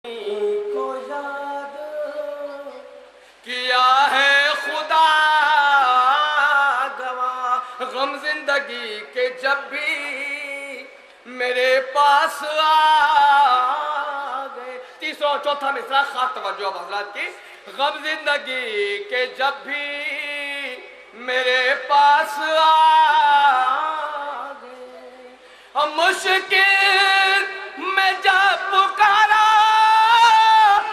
को याद किया है खुदा गवाह, गम जिंदगी के जब भी मेरे पास आ गए। तीसरा और चौथा मिसरा खास तवज्जो हज़रात की। गम जिंदगी के जब भी मेरे पास आ गए, हम मुश्किल में जब पुकारा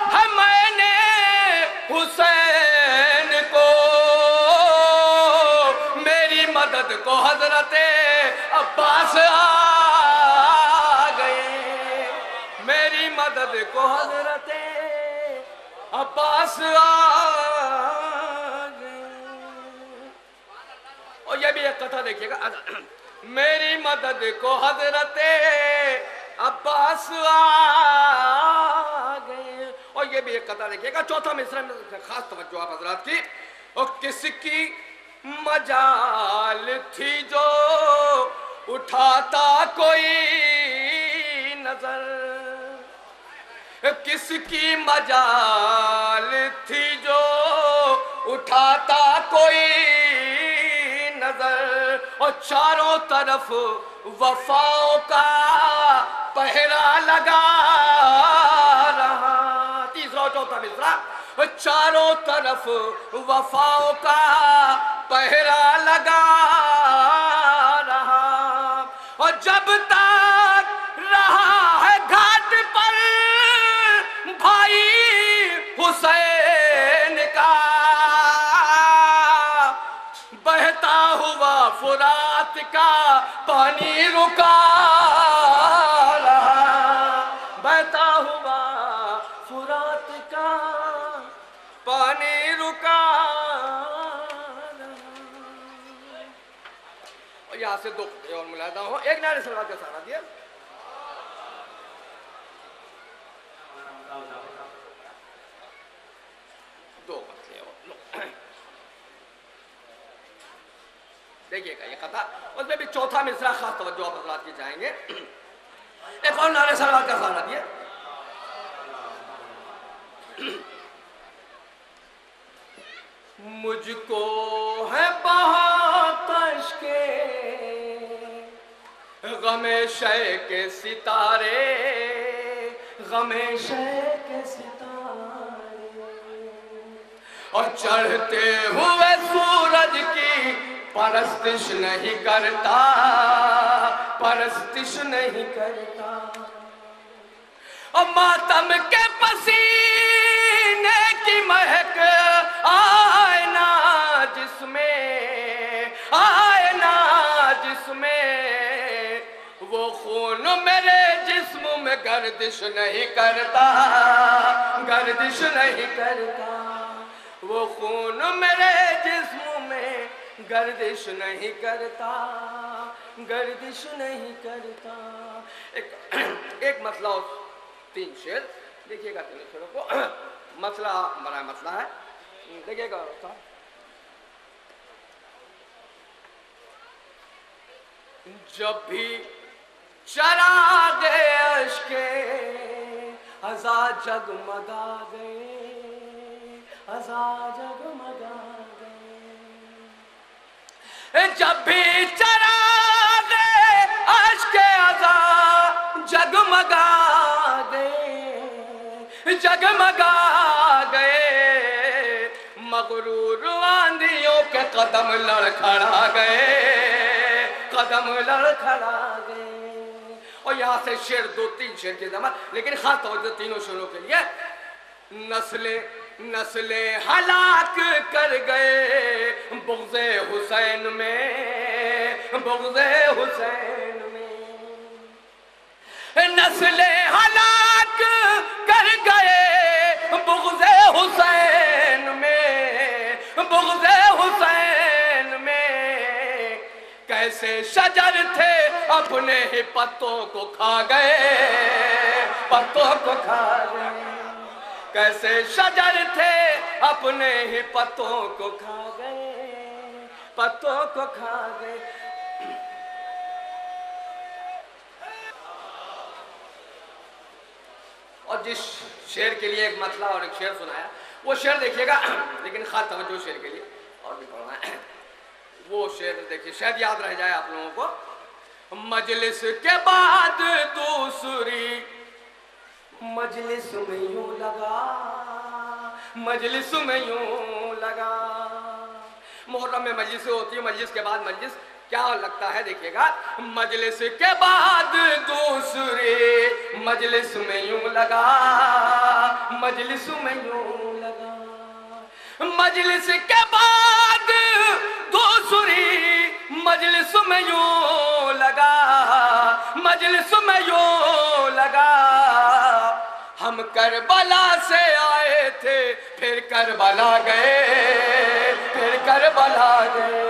है मैंने हुसैन को, मेरी मदद को हजरते अब्बास आ गए, मेरी मदद को हजरते अब्बास आ गए। और ये भी एक कथा देखिएगा, मेरी मदद को हजरते अब्बास आ गए। और ये भी एक कथा देखिएगा, चौथा मिसरा में खास तवज्जो आप हजरात की। और किसकी मजाल थी जो उठाता कोई नजर, किसकी मजाल थी जो उठाता कोई नजर। और चारों तरफ वफाओं का पहरा लगा रहा। तीसरा और चौथा मिसरा, चारों तरफ वफाओं का पहरा लगा रहा। और जब तक रहा है घाट पर भाई हुसैन का, बहता हुआ फुरात का पानी रुका रहा, बहता हुआ फुरात का पानी रुका रहा। और यहां से दो और मुलादा हो, एक नारे सलवात का सहारा दिया। दो बच्चे और देखिएगा ये कथा, उसमें भी चौथा मिसरा खास तवज्जो आप हज़रात की चाहेंगे। एक और नारे सलवात का सहारा दिया। मुझको है बहुत अश्के गमे शय के सितारे, गमे शय के सितारे। और चढ़ते हुए सूरज की परस्तिश नहीं करता, परस्तिश नहीं करता। और मातम के पसीने की महक आए ना जिसमें, आए ना जिसमें, वो खून मेरे जिस्म में गर्दिश नहीं करता, गर्दिश नहीं करता। वो खून मेरे जिस्म में गर्दिश नहीं करता, गर्दिश नहीं करता। एक मसला और तीन शेर देखिएगा, तीन शेरों को मसला बड़ा मसला है, देखिएगा। जब भी चरा गए अश्के अज़ा जगमगा गए, अज़ा जगमगा गए। जब भी चरा गए अश्के अज़ा जगमगा गए, जगमगा गए। मगरूर आंधियों के कदम लड़खड़ा गए, कदम लड़खड़ा गए। और यहाँ से शेर दो तीन शेर के जमा, लेकिन खास तौर से तीनों शेरों के लिए नस्ले नस्ले हलाक कर गए बुग़्ज़े हुसैन में, बुग़्ज़े हुसैन में। नस्ले हलाक कर गए बुग़्ज़े हुसैन में, बुग़्ज़े हुसैन में। कैसे शजर थे अपने ही पत्तों को खा गए, पत्तों को खा गए। कैसे शजर थे अपने ही पत्तों को खा गए, पत्तों को खा गए। और जिस शेर के लिए एक मतला और एक शेर सुनाया, वो शेर देखिएगा, लेकिन खास तवज्जो शेर के लिए और भी पढ़ना है। वो शेर देखिए, शायद याद रह जाए आप लोगों को। मजलिस के बाद दूसरी मजलिस में यूं लगा, मजलिस में यूं लगा। मुहर्रम में मजलिस होती है, मजलिस के बाद मजलिस, क्या लगता है देखिएगा। मजलिस के बाद दूसरी मजलिस में यूं लगा, मजलिस में यूं लगा। मजलिस के बाद दूसरी मजलिस में यूं लगा, मजलिस में यूं लगा। हम करबला से आए थे, फिर करबला गए, फिर करबला गए।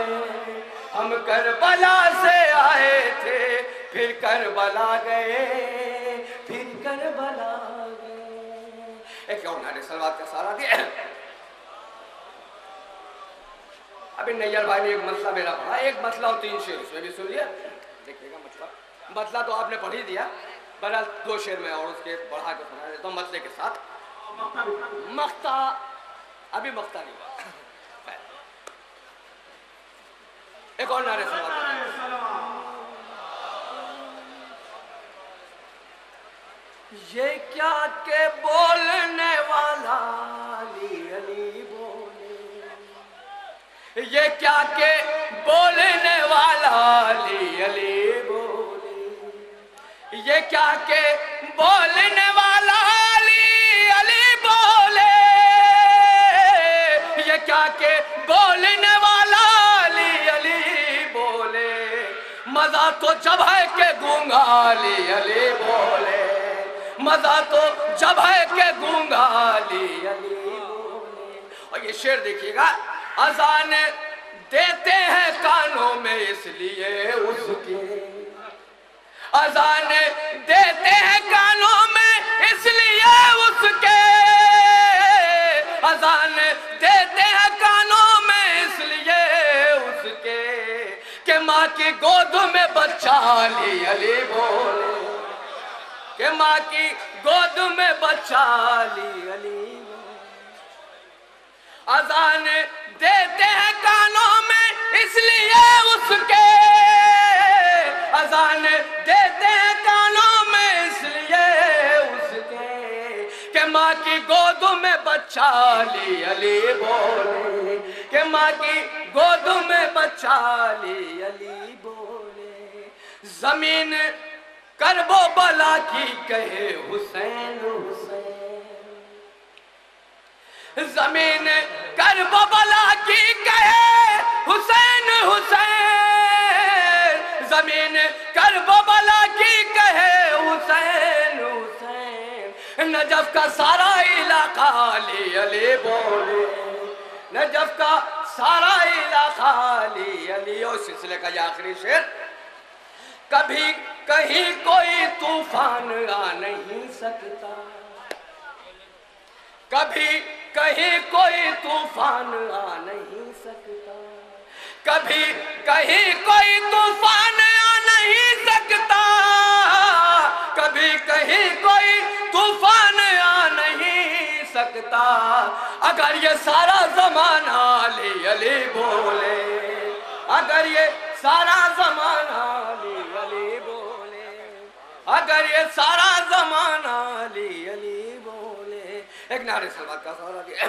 हम करबला से आए थे, फिर करबला गए, फिर करबला गए। एक और नारे सलवात का सारा दिया। अभी नैयर भाई ने एक मसला मेरा पढ़ा, एक मसला और 3 शेर उसमें भी सुन लिया। देखिएगा मतला तो आपने पढ़ ही दिया, बहरहाल 2 शेर में और उसके बढ़ा के सुना देता हूँ मसले के साथ। मख्ता अभी मख्ता नहीं हुआ। एक और नारे ये क्या के बोलने वाला अली अली बोले, ये क्या के बोलने वाला अली अली बोले, ये क्या के बोलने वाला अली अली बोले, ये क्या के बोलने वाला अली अली बोले। मजा तो जब है के गूंगा अली अली बोले, मजा तो जब है के गूंगा अली अली बोले। और ये शेर देखिएगा। अजान देते हैं कानों में इसलिए उसके, अजान देते हैं कानों में इसलिए उसके, अजान देते हैं कानों में इसलिए उसके, कि माँ की गोद में बच्चा अली अली बोले, कि माँ की गोद में बच्चा अली अली बोले। अजान देते हैं कानों में इसलिए उसके, अजान देते हैं कानों में इसलिए उसके, कि माँ की गोद में बच्चा अली अली बोले, कि माँ की गोद में बच्चा अली अली बोले। जमीन करबो बला की कहे हुसैन हुसैन, जमीन करबो बला की कहे हुसैन हुसैन, जमीन करबो बला की कहे हुसैन हुसैन। नजफ का सारा इलाका अली अली बोले, नजफ का सारा इलाका अली अली। और सिलसिले का ये आखिरी शेर। कभी कहीं कोई तूफान आ नहीं सकता, कभी कहीं कोई तूफान आ नहीं सकता, कभी कहीं कोई तूफान आ नहीं सकता, कभी कहीं कोई तूफान आ नहीं सकता। अगर ये सारा जमाना अली अली बोले, अगर ये सारा जमाना अली अली बोले, अगर ये सारा जमाना अली अली बोले। एक नारे सलवात का सहारा दिया।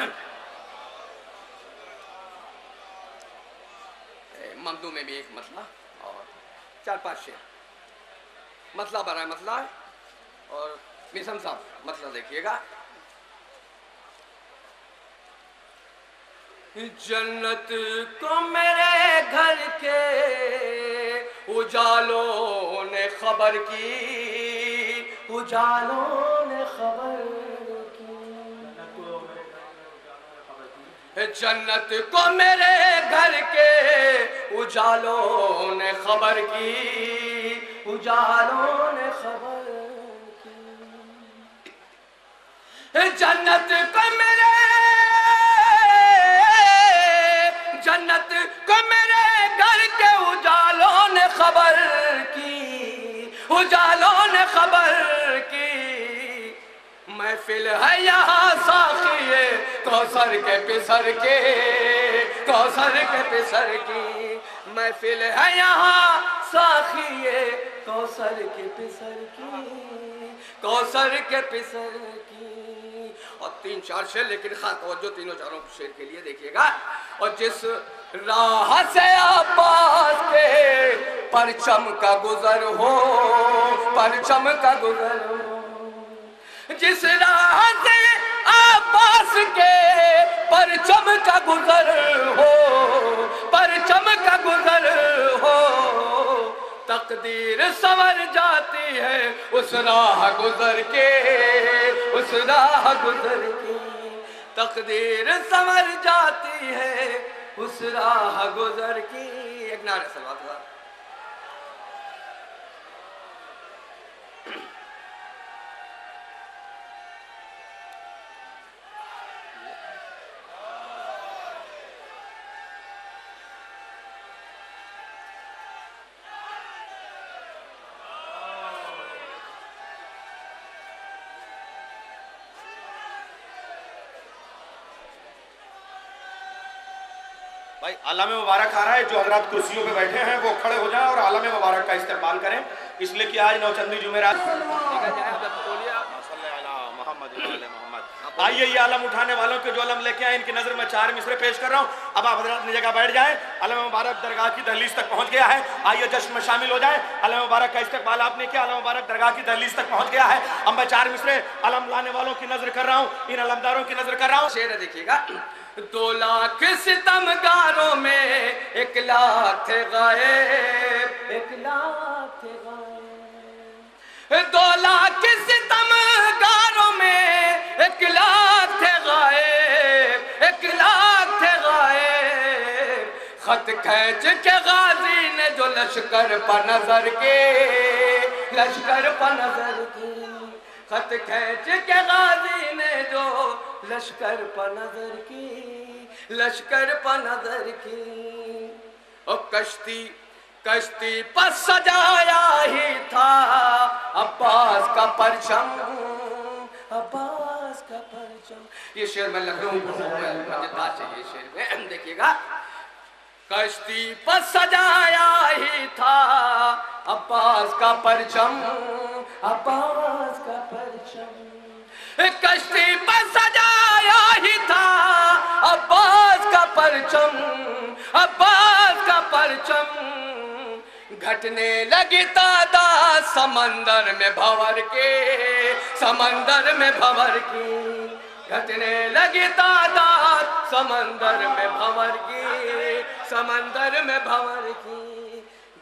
ममदू में भी एक मतला और 4-5 शेर। मतला बना है, मतला है और मिशन साहब मतला देखिएगा। जन्नत को मेरे घर के उजालों ने खबर की, उजालों ने खबर की। जन्नत को मेरे घर के उजालों ने खबर की, उजालों ने खबर की। जन्नत को मेरे, जन्नत को मेरे घर के उजालों ने खबर की, उजालों ने खबर की। महफिल है यहाँ साखिए कौसर के पिसर के, कौसर के पिसर की महफिल है यहाँ साखिए कौसर के पिसर की, कौसर के पिसर की। और 3-4 शेर, लेकिन खास तवज्जो तीनों चारों शेर के लिए देखिएगा। और जिस राह से अब्बास के परचम का गुजर हो, परचम का गुजर हो, जिस राह से अब्बास के परचम का गुजर हो, परचम का गुजर हो, तकदीर संवर जाती है उस राह गुजर के, उस राह गुजर के, तकदीर संवर जाती है उस राह गुजर की। एक नारे सलवात हुआ। भाई आलम मुबारक आ रहा है, जो हजरात कुर्सियों पे बैठे हैं वो खड़े हो जाएं और आलम मुबारक का इस्तेमाल करें, इसलिए कि आज नौचंदी जुमेरात। आइए ये आलम उठाने वालों के जो आलम लेके आए, इनकी नजर में 4 मिसरे पेश कर रहा हूँ। अब आप हजरात अपनी जगह बैठ जाएं। आलम मुबारक दरगाह की दहलीज तक पहुंच गया है, आइए जश्न में शामिल हो जाएं। आलम मुबारक का इस्तेमाल आपने किया, आलम मुबारक दरगाह की दहलीज तक पहुंच गया है। अब मैं 4 मिसरे आलम लाने वालों की नजर कर रहा हूँ, इन अलमदारों की नजर कर रहा हूँ। शेर देखिएगा। 2 लाख सितमगारों में 1 लाख थे गायब, 1 लाख थे गायब। 2 लाख सितमगारों में 1 लाख थे गायब, 1 लाख थे गायब। खत खींच के गाजी ने जो लश्कर पर नजर के, लश्कर पर नजर की, खत खींच के गाजी ने जो लश्कर पर नजर की, लश्कर पर नजर की। और कश्ती कश्ती पर सजाया ही था अब्बास का परचम, अब्बास का परचम। ये शेर मैं लग रहा हूँ, मुझे दाद चाहिए शेर में, देखिएगा। कश्ती पर सजाया ही था अब्बास का परचम, अब्बास का परचम। कश्ती पर सजाया ही था अब्बास का परचम, अब्बास का परचम। घटने लगी तादाद समंदर में भंवर के, समंदर में भंवर की। घटने लगी तादाद समंदर में भंवर की, समंदर में भंवर की।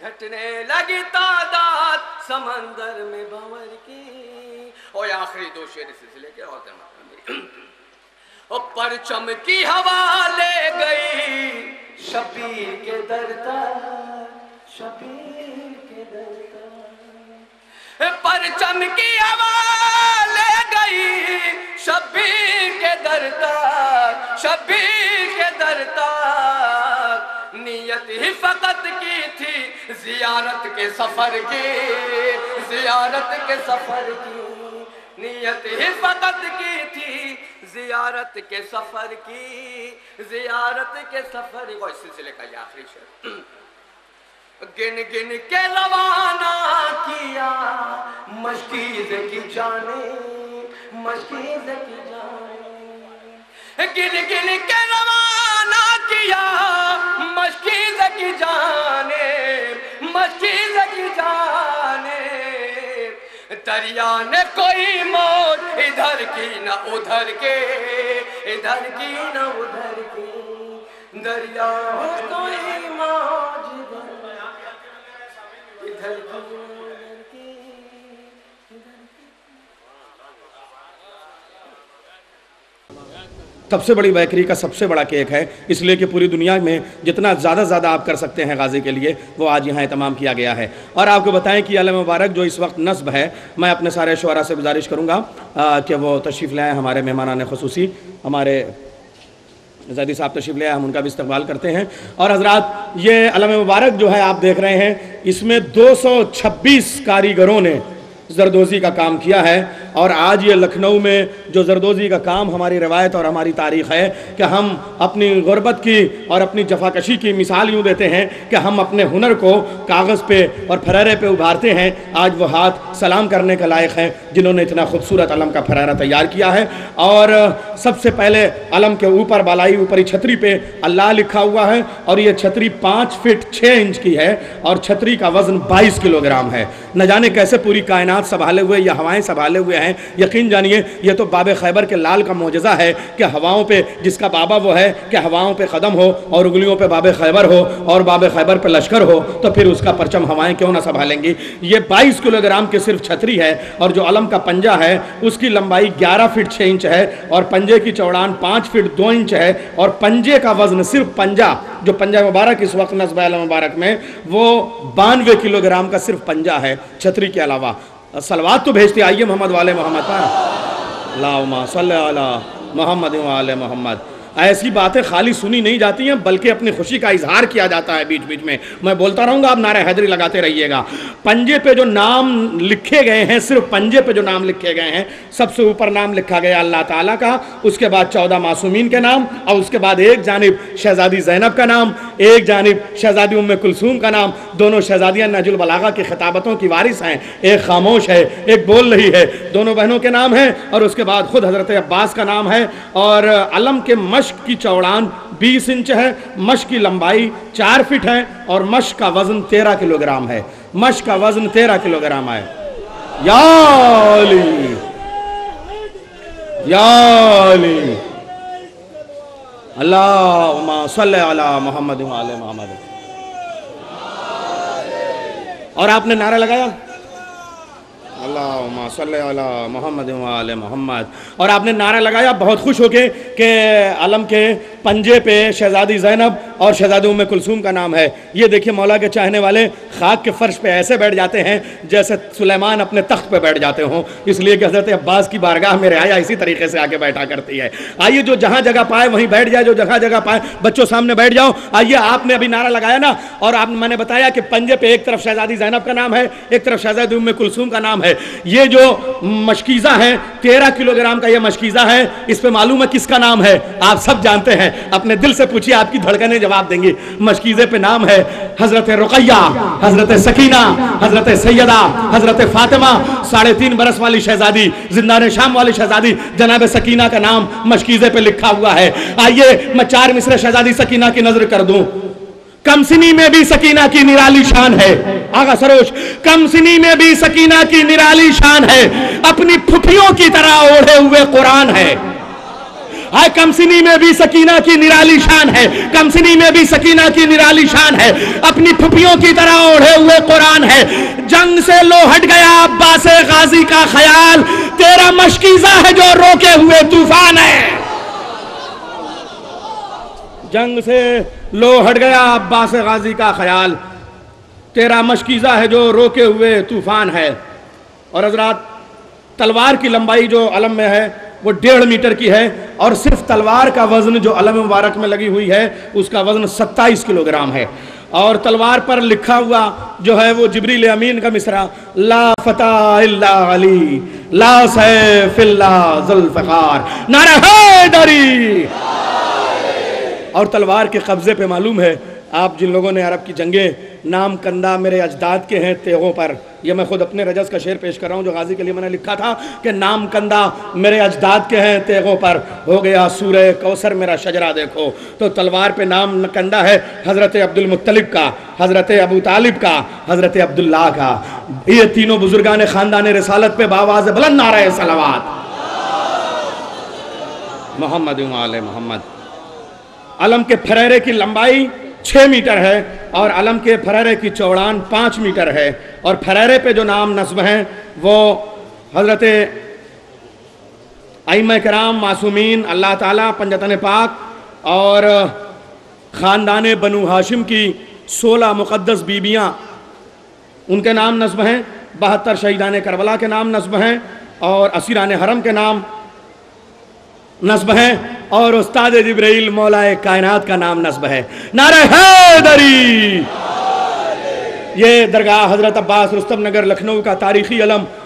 घटने लगी तादाद समंदर में भंवर की। और आखिरी 2 शेर इस सिलसिले के और और परचम की हवा ले गई शबीर के दर तक, शबीर के दर तक। परचम की हवा ले गई शबीर के दर तक, शबीर के दर तक। नियत ही फकत की थी जियारत के सफर की, जियारत के सफर की। नियत ही फकत की थी जियारत के सफर की, जियारत के सफर की। इस सिलसिले का ये आखिरी शेर। गिन गिन के रवाना किया मशकीज़ की जाने, मशकीज़ की जाने। गिन गिन के रवाना किया मशकीज़ की जाने, मशकीज़ की जाने। दरिया ने कोई मौज इधर की न उधर के, इधर की न उधर की। दरिया ने कोई मौज इधर की न उधर की। सबसे बड़ी बेकरी का सबसे बड़ा केक है, इसलिए कि पूरी दुनिया में जितना ज़्यादा आप कर सकते हैं गाज़ी के लिए वो आज यहाँ इत्माम किया गया है। और आपको बताएं कि आलम मुबारक जो इस वक्त नस्ब है, मैं अपने सारे शुअरा से गुजारिश करूँगा कि वो तशरीफ़ ले आएँ। हमारे मेहमानान ख़ुसूसी हमारे ज़ैदी साहब तशरीफ़ ले आए, हम उनका भी इस्तकबाल करते हैं। और हज़रात ये आलम मुबारक जो है आप देख रहे हैं, इसमें 226 कारीगरों ने जरदोज़ी का काम किया है। और आज ये लखनऊ में जो जरदोज़ी का काम हमारी रवायत और हमारी तारीख़ है कि हम अपनी गुर्बत की और अपनी जफाकशी की मिसाल यूँ देते हैं कि हम अपने हुनर को कागज़ पे और फरारे पे उभारते हैं। आज वो हाथ सलाम करने के लायक हैं जिन्होंने इतना खूबसूरत अलम का फरारा तैयार किया है। और सबसे पहले अलम के ऊपर बालाई ऊपरी छतरी पे अल्लाह लिखा हुआ है और ये छतरी 5 फीट 6 इंच की है और छतरी का वज़न 22 किलोग्राम है। न जाने कैसे पूरी कायनात संभाले हुए या हवाएं संभाले हुए हैं। यकीन जानिए ये तो बाबे खैबर के लाल का मौजज़ा है कि हवाओं पे जिसका बाबा वो है कि हवाओं पे कदम हो और उंगलियों पे बाबे खैबर हो और बाबे खैबर पे लश्कर हो तो फिर उसका परचम हवाएं क्यों ना संभालेंगी। ये 22 किलोग्राम की सिर्फ छतरी है और जो अलम का पंजा है उसकी लंबाई 11 फीट 6 इंच है और पंजे की चौड़ान 5 फीट 2 इंच है और पंजे का वजन सिर्फ पंजा जो पंजा मुबारक इस वक्त नस्ब अलम मुबारक में वो 92 किलोग्राम का सिर्फ पंजा है छतरी के अलावा। सलवात तो भेजते आइए मोहम्मद वाले मोहम्मद पर अल्लाहुम्मा सल्ली अला मोहम्मद वाले मोहम्मद। ऐसी बातें खाली सुनी नहीं जाती हैं बल्कि अपनी खुशी का इजहार किया जाता है बीच बीच में। मैं बोलता रहूँगा, आप नारे हैदरी लगाते रहिएगा। पंजे पे जो नाम लिखे गए हैं, सिर्फ पंजे पे जो नाम लिखे गए हैं, सबसे ऊपर नाम लिखा गया अल्लाह ताला का, उसके बाद 14 मासूमीन के नाम और उसके बाद एक जानिब शहजादी ज़ैनब का नाम, एक जानिब शहजादी उम्मे कुलसूम का नाम। दोनों शहजादियाँ नहजुल बलागा की खिताबतों की वारिस हैं। एक खामोश है, एक बोल रही है। दोनों बहनों के नाम हैं और उसके बाद खुद हज़रत अब्बास का नाम है। और अलम के मश्क की चौड़ान 20 इंच है, मश्क की लंबाई 4 फीट है और मश्क का वजन 13 किलोग्राम है। मश्क का वजन 13 किलोग्राम है। या अली या अली अल्लाहुम्मा सल्ली अला मोहम्मद व आले मोहम्मद। और आपने नारा लगाया अल्लाहुम्मा सल्ली अला मोहम्मद व आले मोहम्मद। और आपने नारा लगाया बहुत खुश होके कि अलम के पंजे पे शहजादी ज़ैनब और शहजादी उम्मे कुलसूम का नाम है। ये देखिए मौला के चाहने वाले खाक के फर्श पे ऐसे बैठ जाते हैं जैसे सुलेमान अपने तख्त पे बैठ जाते हों, इसलिए कि हज़रत अब्बास की बारगाह में रियाया इसी तरीके से आके बैठा करती है। आइए जो जहाँ जगह पाए वहीं बैठ जाए, जो जगह जगह पाए बच्चों सामने बैठ जाओ। आइए, आपने अभी नारा लगाया ना और आप मैंने बताया कि पंजे पे एक तरफ शहजादी ज़ैनब का नाम है, एक तरफ शहजादी उम्मे कुलसूम का नाम है। ये जो मशकीज़ा है 13 किलोग्राम का ये मशकीज़ा है, इस पे मालूम है किसका नाम है? आप सब जानते हैं, अपने दिल से पूछिए, आपकी धड़कनें जवाब देंगी। मशकीज़े पे नाम है हजरत रुक़ैया, हजरत सकीना, हजरत सैयदा, हजरत फातिमा। 3.5 बरस वाली शहजादी, जिंदाने शाम वाली शहजादी जनाब सकीना का नाम मशकीज़े पे लिखा हुआ है। आइए मैं 4 मिसरे शहजादी सकीना की नजर कर दूं। कमसिनी में भी सकीना की निराली शान है। आगा सरोज, कमसिनी में भी सकीना की निराली शान है, अपनी फुफियों की तरह ओढ़े हुए कुरान है। हाय, कमसिनी में भी सकीना की निराली शान है, कमसिनी में भी सकीना की निराली शान है, अपनी फुफियों की तरह ओढ़े हुए कुरान है। जंग से लो हट गया अब्बास गाजी का ख्याल, तेरा मशकीज़ा है जो रोके हुए तूफान है। जंग से लो हट गया अब्बास गाजी का ख्याल, तेरा मशकीज़ा है जो रोके हुए तूफान है। और हजरात, तलवार की लंबाई जो अलम में है वो 1.5 मीटर की है और सिर्फ तलवार का वजन जो अलम मुबारक में लगी हुई है उसका वजन 27 किलोग्राम है। और तलवार पर लिखा हुआ जो है वो जिब्रील अमीन का मिसरा, ला फतह इल्ला अली, ला सैफ इल्ला ज़ुल्फ़िकार, नारा हैदरी। और तलवार के कब्जे पे मालूम है, आप जिन लोगों ने अरब की जंगें, नाम कंदा मेरे अजदाद के हैं तेगों पर, ये मैं खुद अपने रजस का शेर पेश कर रहा हूँ जो गाजी के लिए मैंने लिखा था कि नाम कंदा मेरे अजदाद के हैं तेगों पर, हो गया सूरह कौसर मेरा शजरा देखो। तो तलवार पे नाम कंदा है हज़रत अब्दुल मुत्तलिब का, हज़रत अबू तालिब का, हज़रत अब्दुल्लाह का। ये तीनों बुजुर्गान ख़ानदान रिसालत पे बावाज़ बुलंद नारा सलावत मोहम्मद व आले मोहम्मद। अलम के फरेरे की लंबाई 6 मीटर है और अलम के फरेरे की चौड़ान 5 मीटर है। और फरेरे पे जो नाम नस्ब हैं वो हज़रत आइम्मा कराम मासूमीन, अल्लाह ताला, पंजतन पाक और ख़ानदान बनु हाशिम की 16 मुक़द्दस बीबियाँ, उनके नाम नस्ब हैं। 72 शहीदान करबला के नाम नस्ब हैं और असीरान हरम के नाम नस्ब है और उस्ताद जिब्राइल मौलाए कायनात का नाम नस्ब है। नारे हैदरी। ये दरगाह हज़रत अब्बास रुस्तम नगर लखनऊ का तारीख़ी अलम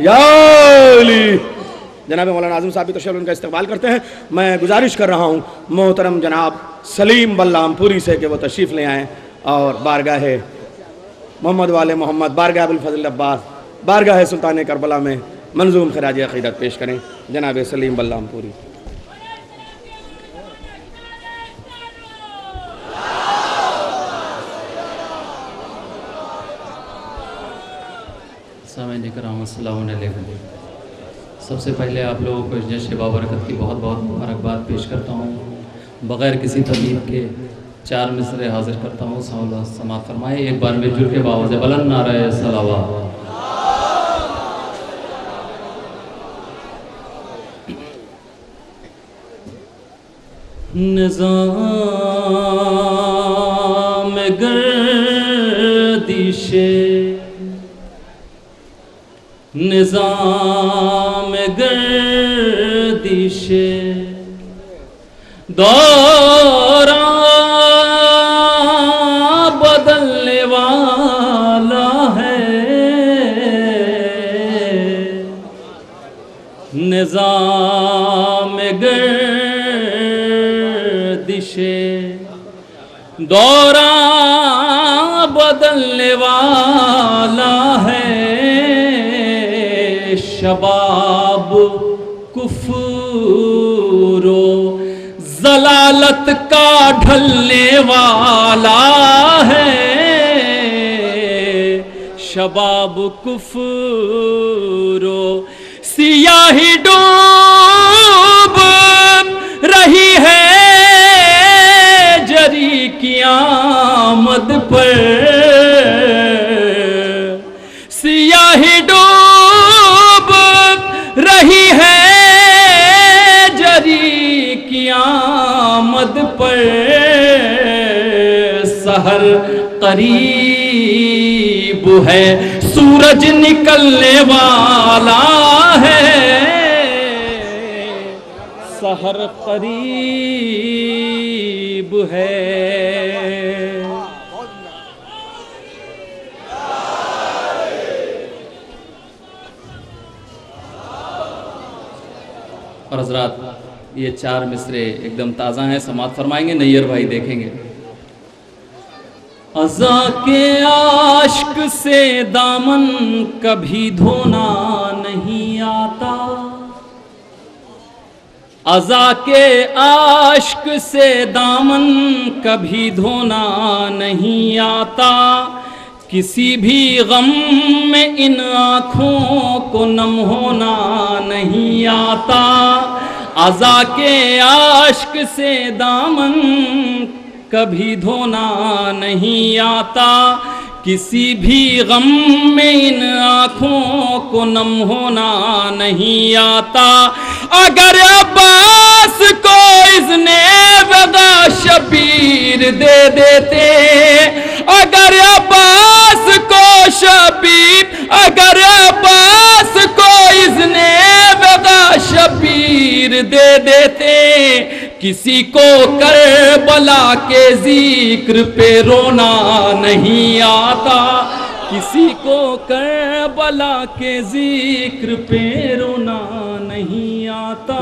या अली। जनाब मौलाना आज़म साहब भी तशरीफ़ उनका इस्तकबाल करते हैं। मैं गुजारिश कर रहा हूँ मोहतरम जनाब सलीम बल्लामपुरी से कि वो तशरीफ़ ले आएँ और बारगाह मोहम्मद वाले मोहम्मद, बारगाह अबुल फजल अब्बास, बारगाह सुल्तान करबला में मंजूम खराज अक़ीदत पेश करें। जनाब सलीम बल्लामपुरी। सबसे पहले आप लोगों को जश्न बाबरकत की बहुत बहुत मुबारकबाद पेश करता हूँ। बग़ैर किसी तकलीफ के 4 मिसरे हाजिर करता हूँ। समाअत फरमाए एक बार में जुड़ के बावज़ बुलंद नारे सलावत। निज़ाम गर्दिशे निज़ाम गर्दिशे दौरा बदलने वाला है। निज़ाम गर्दिशे दौरा बदलने वाला है। शबाब कुफ्रो ज़लालत का ढलने वाला है। शबाब कुफ्रो सियाही डूब रही है जरी की आमद पर। सियाही डूब रही है जरी की आमद पर। सहर करीब है सूरज निकलने वाला है। सहर करीब है। और हज़रात ये 4 मिसरे एकदम ताज़ा हैं, समाअत फरमाएंगे। नैयर भाई देखेंगे। अज़ा के आश्क से दामन कभी धोना नहीं आता। अज़ा के आश्क से दामन कभी धोना नहीं आता। किसी भी गम में इन आँखों को नम होना नहीं आता। अज़ा के आश्क से दामन कभी धोना नहीं आता। किसी भी गम में इन आँखों को नम होना नहीं आता। अगर अब्बास को इज़्ने वग़ा शबीर दे देते। अगर अब्बास को शबीर, अगर अब्बास को इज़्ने वग़ा शबीर दे देते। किसी को करबला के जिक्र पे रोना नहीं आता। किसी को करबला के जिक्र पे रोना नहीं आता।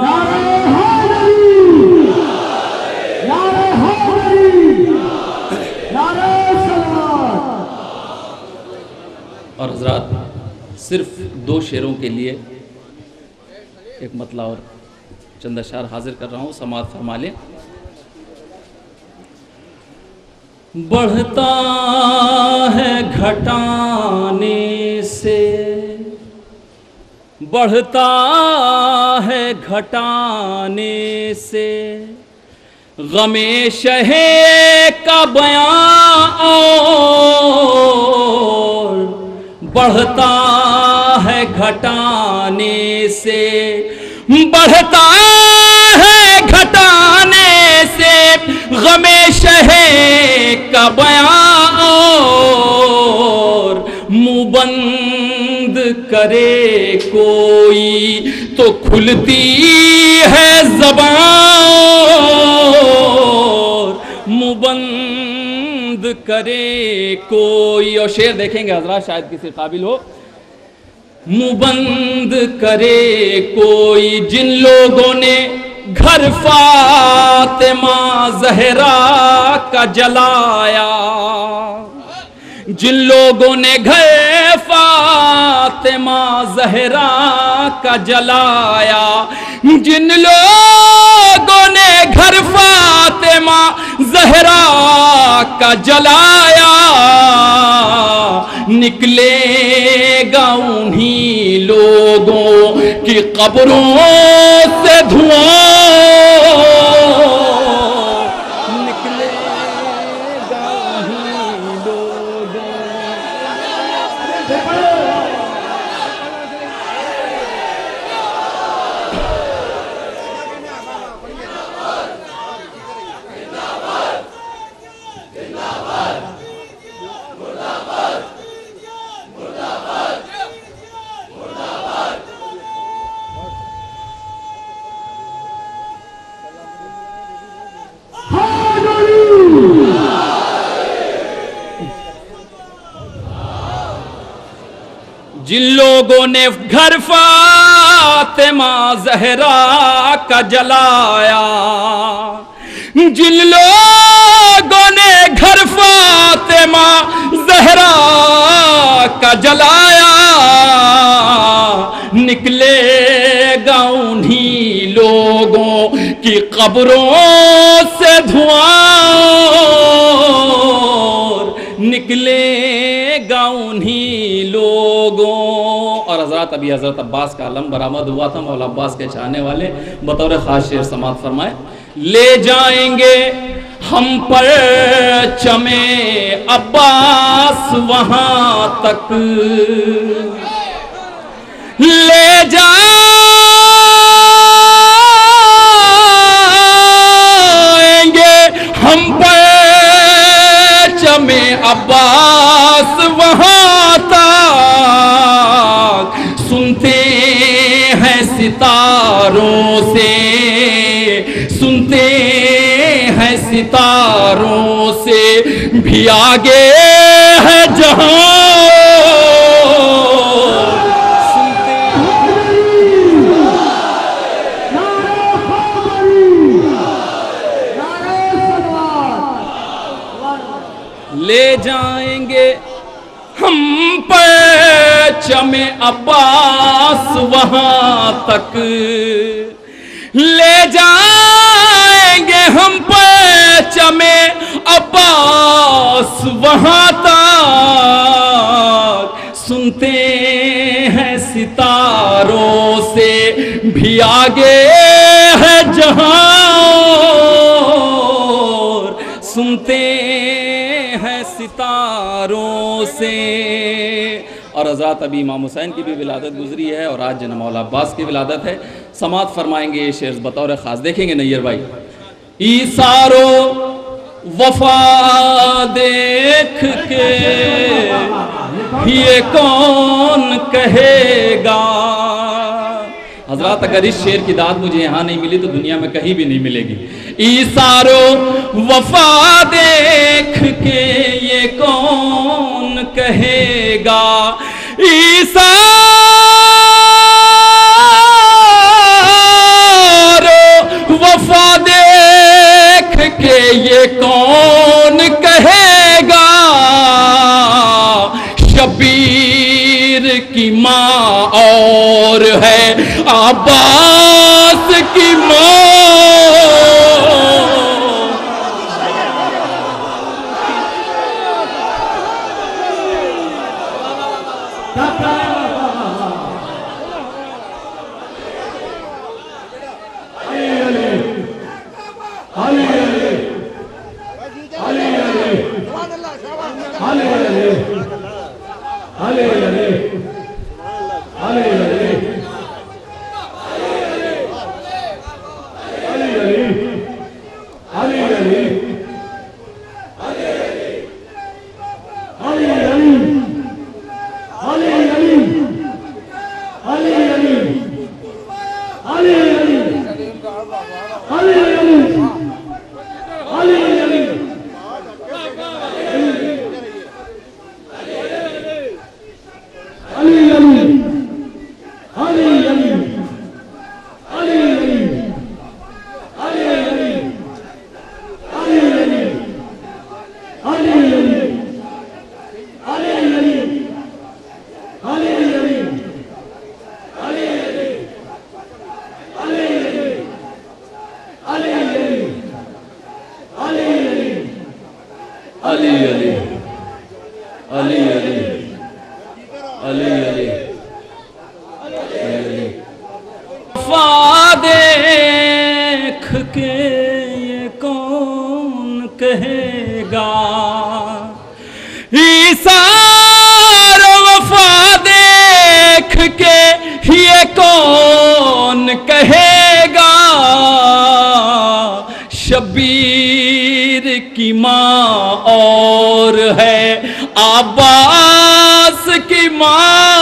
और हज़रात सिर्फ 2 शेरों के लिए एक मतला और चंद अशार हाजिर कर रहा हूँ। समाअत फरमा लें। बढ़ता है घटाने से, बढ़ता है घटाने से गमे शहे का बयां। और बढ़ता है घटाने से, बढ़ता है घटाने से गमे शहे का बयां। और मुँह बंद करे कोई तो खुलती है ज़बान। मुँह बंद करे कोई। और शेर देखेंगे हज़रात, शायद किसी काबिल हो। मुंह बंद करे कोई जिन लोगों ने घर फातिमा ज़हरा का जलाया, जिन लोगों ने घर फातिमा ज़हरा का जलाया, जिन लोगों ने घर फातिमा ज़हरा का जलाया, निकलेगा उन्हीं लोगों की कब्रों से धुआं, निकलेगा उन्हीं लोगों। जिन लोगों ने घर फातिमा ज़हरा का जलाया, जिन लोगों ने घर फातिमा ज़हरा का जलाया, निकलेगा उन्हीं लोगों की कब्रों से धुआं, निकलेगा उन्हीं लोगों। और हजरत अभी हजरत अब्बास का अलम बरामद हुआ था, मौला अब्बास के चाहने वाले बतौर खास शेर समात फरमाए, ले जाएंगे हम पर चमे अब्बास वहां तक, ले जाएंगे हम पर चमे अब्बास वहां तक, सुनते हैं सितारों से, सुनते हैं सितारों से भी आगे है जहां, ले जाएंगे हम पर चमे अब्बास वहां तक, ले जाएंगे हम पर चमे अब्बास वहां तक, सुनते हैं सितारों से भी आगे है जहां, सुनते हैं सितारों से। और हज़रत अभी इमाम हुसैन की भी विलादत गुजरी है और आज जनाब मौला अब्बास की विलादत है। समात फरमाएंगे ये शेर बतौर ख़ास, देखेंगे नैयर भाई। ईसारो वफा देख के ये कौन कहेगा, हजरत अगर इस शेर की दाद मुझे यहाँ नहीं मिली तो दुनिया में कहीं भी नहीं मिलेगी। ईसारो वफा देख के ये कौन कहेगा, ईसारो वफा देख के ये कौन कहेगा, शबीर की माँ और है अब्बास की माँ, अली अली अली अली अली अली अली। वफा देख के ये कौन कहेगा, ईसार वफा देख के ये कौन कहेगा, शबीर की माँ और है अब्बास की माँ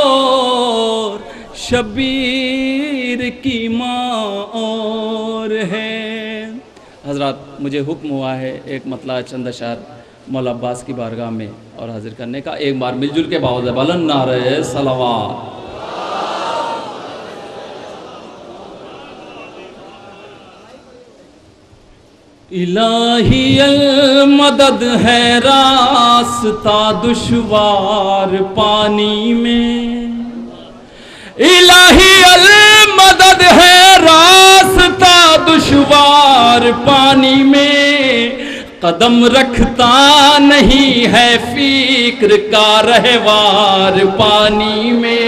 और शबीर की माँ और है। हजरत, मुझे हुक्म हुआ है एक मतला चंद अशार मौला अब्बास की बारगाह में और हाजिर करने का। एक बार मिलजुल के बावज़ बुलंद नारे सलावत। इलाही अल मदद है रास्ता दुश्वार पानी में, इलाही अल मदद है रास्ता दुश्वार पानी में, कदम रखता नहीं है फिक्र का रहवार पानी में,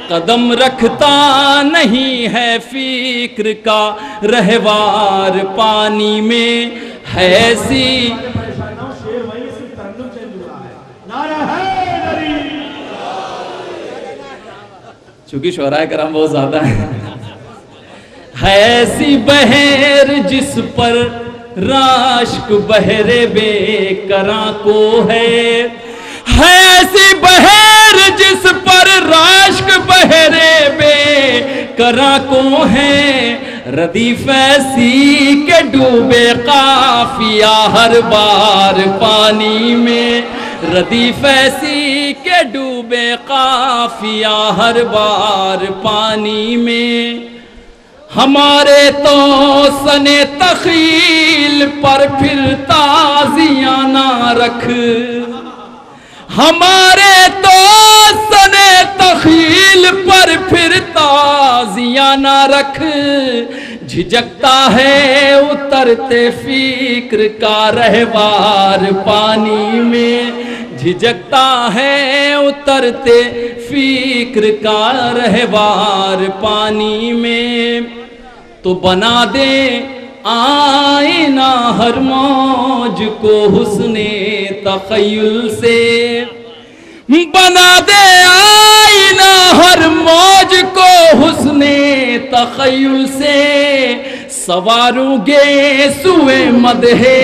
कदम रखता नहीं है फिक्र का रहवार पानी में, है ऐसी। चूंकि शोराए करम बहुत ज्यादा है ऐसी बहर जिस पर राश्क बहरे बेकरा को है ऐसी बहर जिस पर राश्क बहरे बेकरा को है, रदीफ ऐसी के डूबे काफिया हर बार पानी में, रदीफ ऐसी के डूबे काफिया हर बार पानी में, हमारे तो सने तखील पर फिर ताजिया ना रख, हमारे तो सने तखील पर फिर ताजिया ना रख, झिझकता है उतरते फिक्र का रहवार पानी में, झिझकता है उतरते फिक्र का रहवार पानी में, तो बना दे आईना हर मौज को हुस्ने तखय्युल से, बना दे आईना हर मौज को हुस्ने तखय्युल से, सवारूंगे सुए मदहे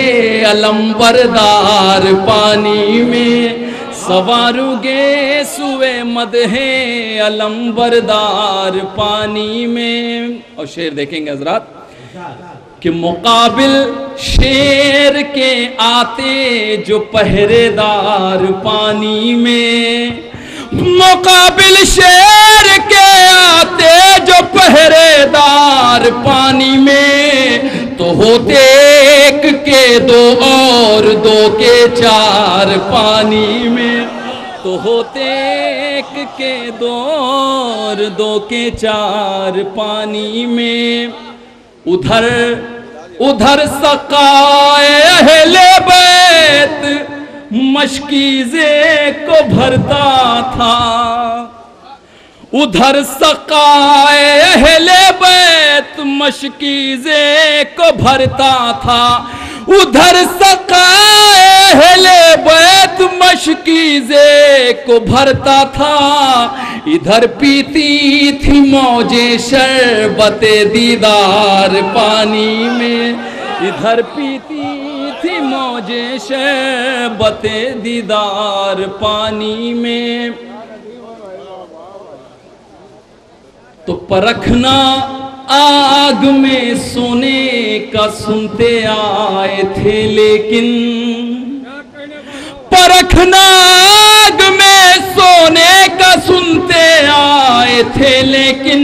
अलंबरदार पानी में, सवारूंगे सुए मदहे अलंबरदार पानी में। और शेर देखेंगे हजरात कि मुकाबिल शेर के आते जो पहरेदार पानी में, मुकाबिल शेर के आते जो पहरेदार पानी में, तो होते एक के दो और दो के चार पानी में, तो होते एक के दो और दो के चार पानी में, उधर उधर सकाए अहले बैत मशकीज़े को भरता था, उधर सकाए अहले बैत मशकीज़े को भरता था, उधर सकाए अहले बैत मशकीज़े को भरता था, इधर पीती थी मौजे शरबते दीदार पानी में, इधर पीती थी मौजे शरबते दीदार पानी में। तो परखना आग में सोने का सुनते आए थे, लेकिन परखना आग में सोने का सुनते आए थे, लेकिन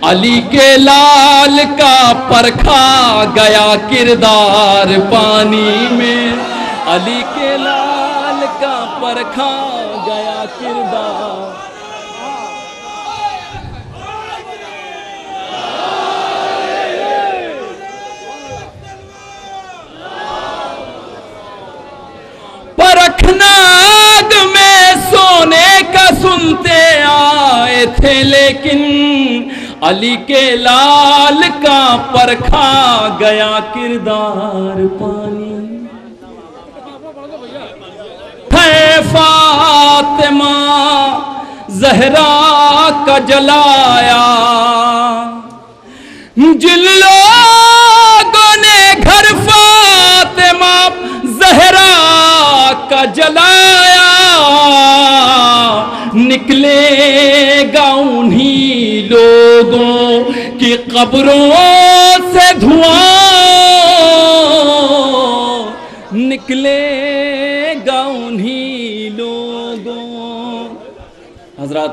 अली के लाल का परखा गया किरदार पानी में, अली के लाल का परखा गया किरदार। सुनते आए थे, लेकिन अली के लाल का परखा गया किरदार पानी। है फातिमा ज़हरा का जलाया, जिन लोगों ने घर फातिमा ज़हरा का जलाया, निकलेगा उन्हीं लोगों की कब्रों से धुआं, निकलेगा उन्हीं लोगों। हजरत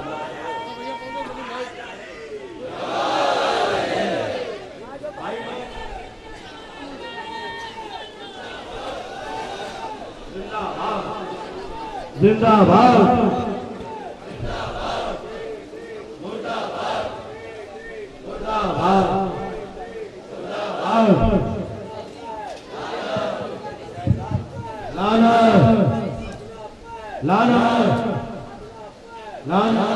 जिंदाबाद, लाना लाना लाना।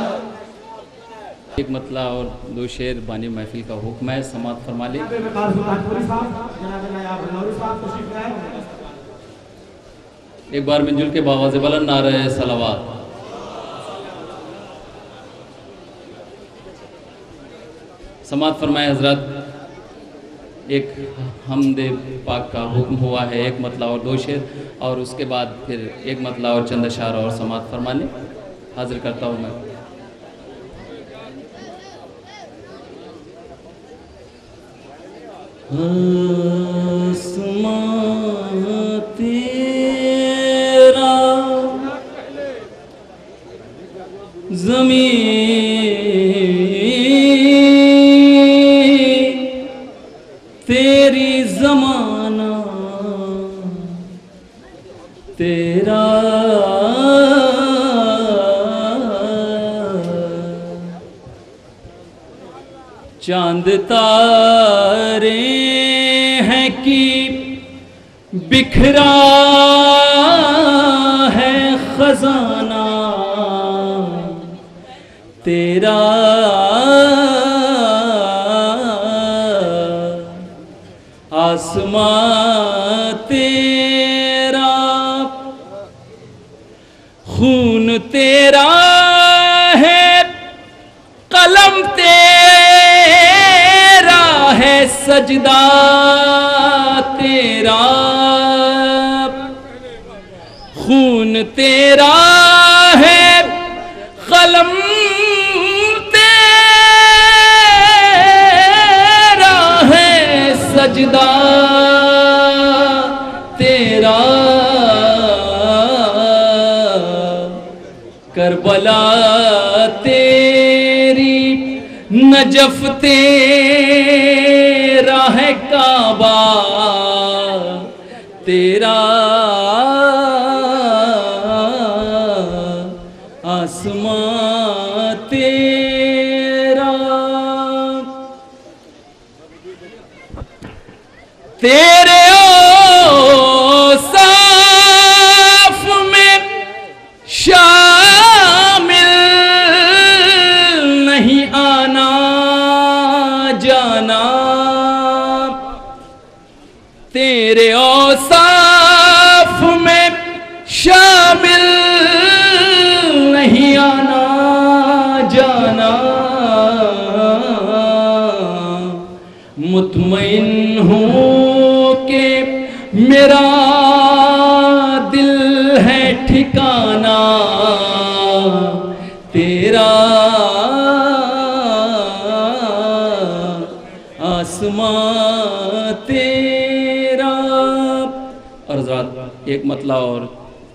एक मतला और दो शेर बानी महफिल का हुक्म है, समात फरमा ले। एक बार मिलजुल के बावाज़े बुलंद नारे सलावत। समात फरमाए हजरत। एक हमदे पाक का हुक्म हुआ है, एक मतला और दो शेर, और उसके बाद फिर एक मतला और चंद अशार और समात फरमाने हाजिर करता हूँ मैं। ज़मीन तेरी ज़माना तेरा, चांद तारे हैं कि बिखरा है खजाना तेरा, आसमां तेरा, खून तेरा है, कलम तेरा है, सजदा तेरा, खून तेरा है, कलम तेरा है, सजदा तेरा, करबला तेरी, नजफ तेरा है, काबा तेरा, आसमां तेरा, तेरे औसाफ में शामिल नहीं आना जाना, तेरे औसाफ में शामिल नहीं आना जाना, मुतमईन हूँ कि मेरा दिल है ठिकाना तेरा, आसमां तेरा। और हज़रात एक मतला और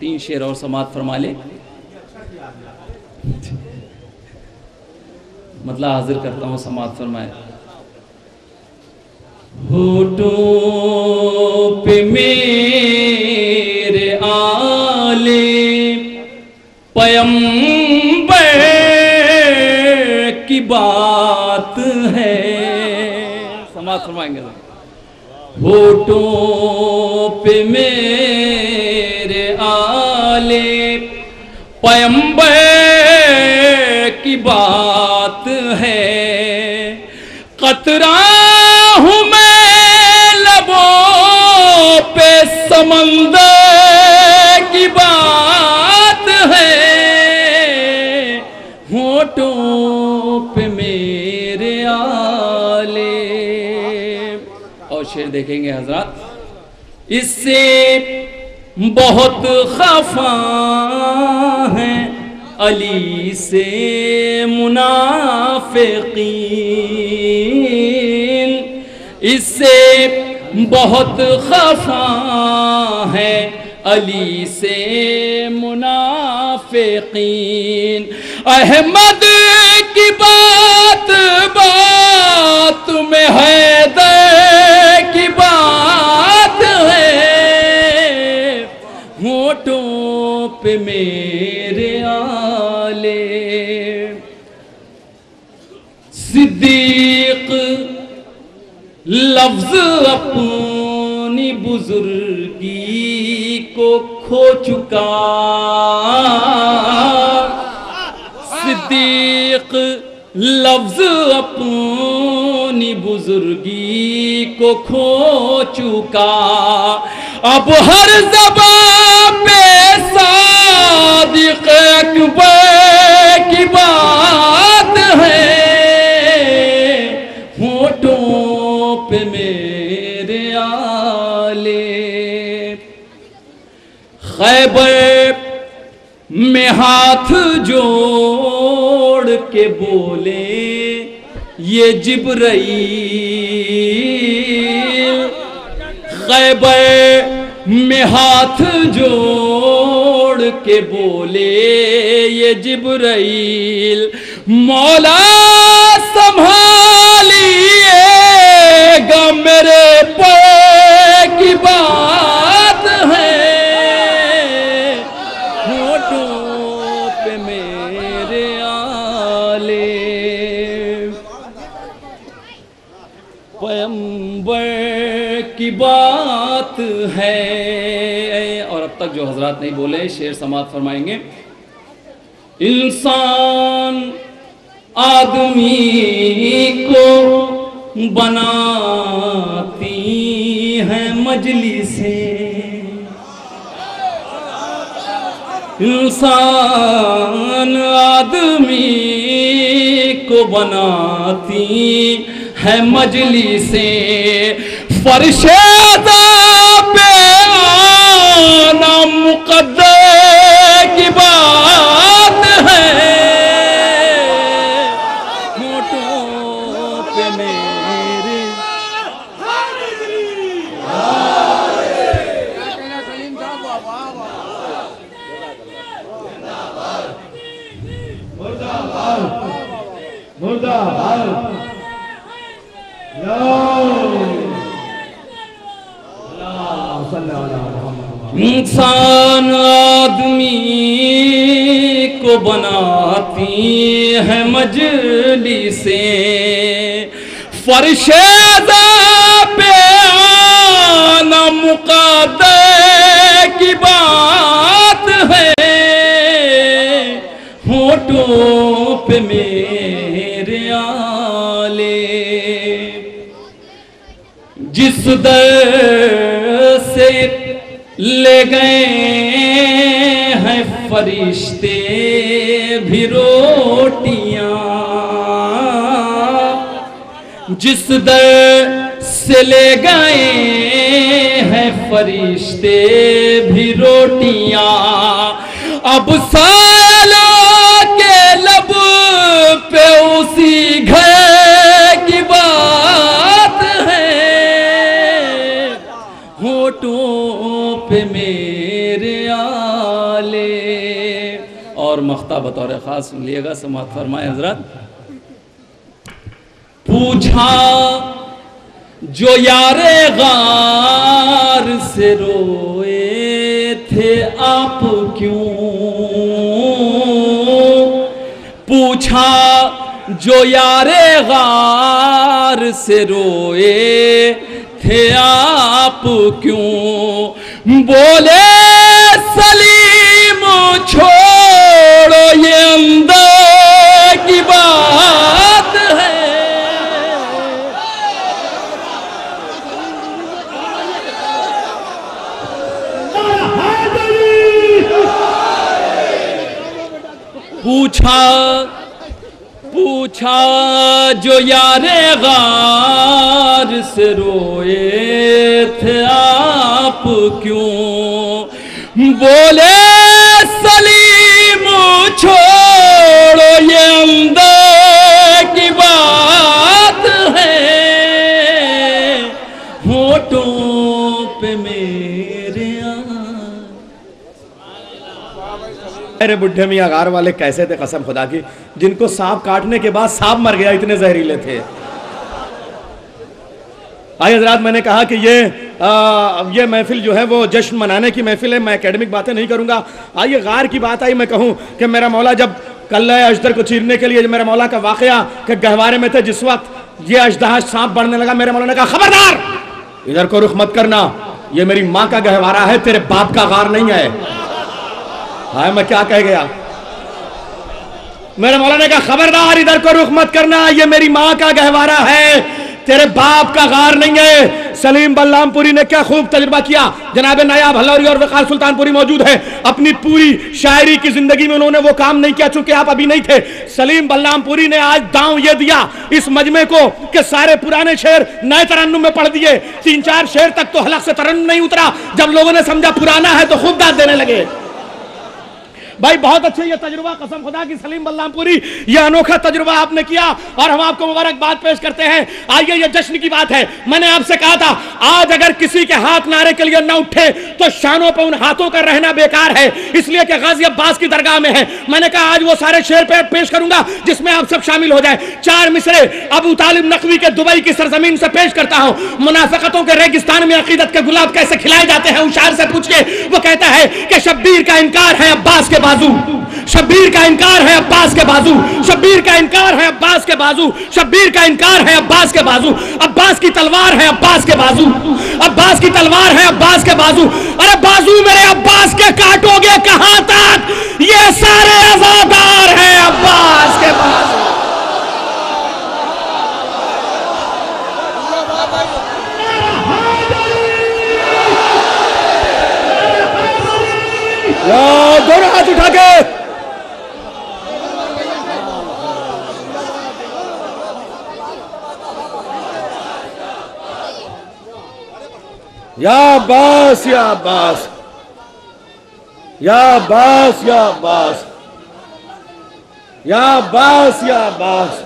तीन शेर और समात फरमा ले। मतला हाजिर करता हूँ, समात फरमाए। होठों पे मेरे आले पैगंबर की बात है, समात फरमाएंगे। होठों पे मेरे आले पैगंबर की बात है, कतरा हूं मैं लबों पे समंदर की बात है, होठों पे मेरे आले। और शेर देखेंगे हजरत, इससे बहुत खफा है अली से मुनाफिकीन, इससे बहुत खफा है अली से मुनाफिकीन। अहमद की बात बात में हैदर की बात है, होठों पे मेरे आले। सिद्दीक लफ्ज अपनी बुजुर्गी को खो चुका, सिद्दीक लफ्ज अपनी बुजुर्गी को खो चुका। अब हर ज़बान पे सादिक अकबर की बात है, होठों पे मेरे आले। खैबर में हाथ जोड़ के बोले ये जिब्राईल, खैबर में हाथ जोड़ के बोले ये जिब्राईल, मौला संभालिएगा मेरे पर की बात है, होठों पे मेरे आले। पैगंबर की बात है। और अब तक जो हजरात नहीं बोले शेर समाप्त फरमाएंगे। इंसान आदमी को बनाती है मजलिसें, इंसान आदमी को बनाती है मजलिसें, फर्शेदा पे आना मुक़द्दर की बात है, होठों पे मेरे इंसान आदमी को बनाती है मजलिसें, फर्शेदा पे आना मुक़द्दर की बात है, होठों पे मेरे आले। जिस दर से ले गए हैं फरिश्ते भी रोटियां, जिस दर से ले गए हैं फरिश्ते भी रोटियां, अब सालों के लब पे उसी घर की बात है, होठों पे मेरे आले। और मख्ता बतौर खास सुन लिएगा, समाअत फरमाए हजरत। पूछा जो यारे गार से रोए थे आप क्यों, पूछा जो यारे गार से रोए थे आप क्यों, बोले सलीम छोड़ो ये अंदर पूछा पूछा जो यारे गार से रोए थे आप क्यों, बोले सलीम छोड़ो ये अंदर की बात है, होठों पे मेरे अरे बुढ़े मियाँ गार वाले कैसे थे कसम खुदा की, जिनको सांप काटने के बाद सांप मर गया, इतने जहरीले थे। आइए हजरात, मैंने कहा कि ये महफिल जो है वो जश्न मनाने की महफिल है, मैं एकेडमिक बातें नहीं करूंगा। आइए गार की बात आई, मैं कहूं कि मेरा मौला जब कल्ला अजदर को चीरने के लिए मेरा मौला का वाकया के गहवारे में थे, जिस वक्त ये अजदहा सांप बढ़ने लगा, मेरे मौला ने कहा खबरदार इधर को रुख मत करना, ये मेरी माँ का गहवारा है, तेरे बाप का गार नहीं है। हाँ, मैं क्या कह गया? मेरे मौला ने कहा खबरदार इधर को रुख मत करना, ये मेरी माँ का गहवारा है, तेरे बाप का गार नहीं है। सलीम बल्लामपुरी ने क्या खूब तजुर्बा किया, जनाब नायाब हल्लौरी और वकार सुल्तानपुरी मौजूद है। अपनी पूरी शायरी की जिंदगी में उन्होंने वो काम नहीं किया, चूंकि आप अभी नहीं थे। सलीम बल्लामपुरी ने आज दांव ये दिया इस मजमे को कि सारे पुराने शेर नए तरन्नुम में पढ़ दिए, 3-4 शेर तक तो हलक से तरन्नुम नहीं उतरा। जब लोगों ने समझा पुराना है तो खूब दाद देने लगे। भाई बहुत अच्छे ये तजुर्बा, कसम खुदा की सलीम बल्लामपुरी, ये अनोखा तजुर्बा आपने किया और हम आपको मुबारकबाद पेश करते हैं। आइए, ये जश्न की बात है। मैंने आपसे कहा था आज अगर किसी के हाथ नारे के लिए न उठे तो शानों पर उन हाथों का रहना बेकार है, इसलिए कि गाजी अब्बास की दरगाह में है। मैंने कहा आज वो सारे शेर पे पेश करूंगा जिसमें आप सब शामिल हो जाए। 4 मिसरे अबू तालिब नकवी के दुबई की सरजमीन से पेश करता हूं। मुनाफिकतों के रेगिस्तान में अकीदत के गुलाब कैसे खिलाए जाते हैं, उस शायर से पूछिए। वो कहता है कि शब्बीर का इनकार है अब्बास के बाजू, शब्बीर का इनकार है अब्बास के बाजू, शब्बीर का इनकार है अब्बास के बाजू, शब्बीर का इनकार है अब्बास के बाजू। अब्बास की तलवार है अब्बास के बाजू, अब्बास की तलवार है अब्बास के बाजू। अरे बाजू मेरे अब्बास के काटोगे कहां तक, ये सारे आजादार हैं अब्बास के बाजू। दोनों हाथ उठा के या अब्बास या अब्बास या अब्बास या अब्बास या अब्बास या अब्बास।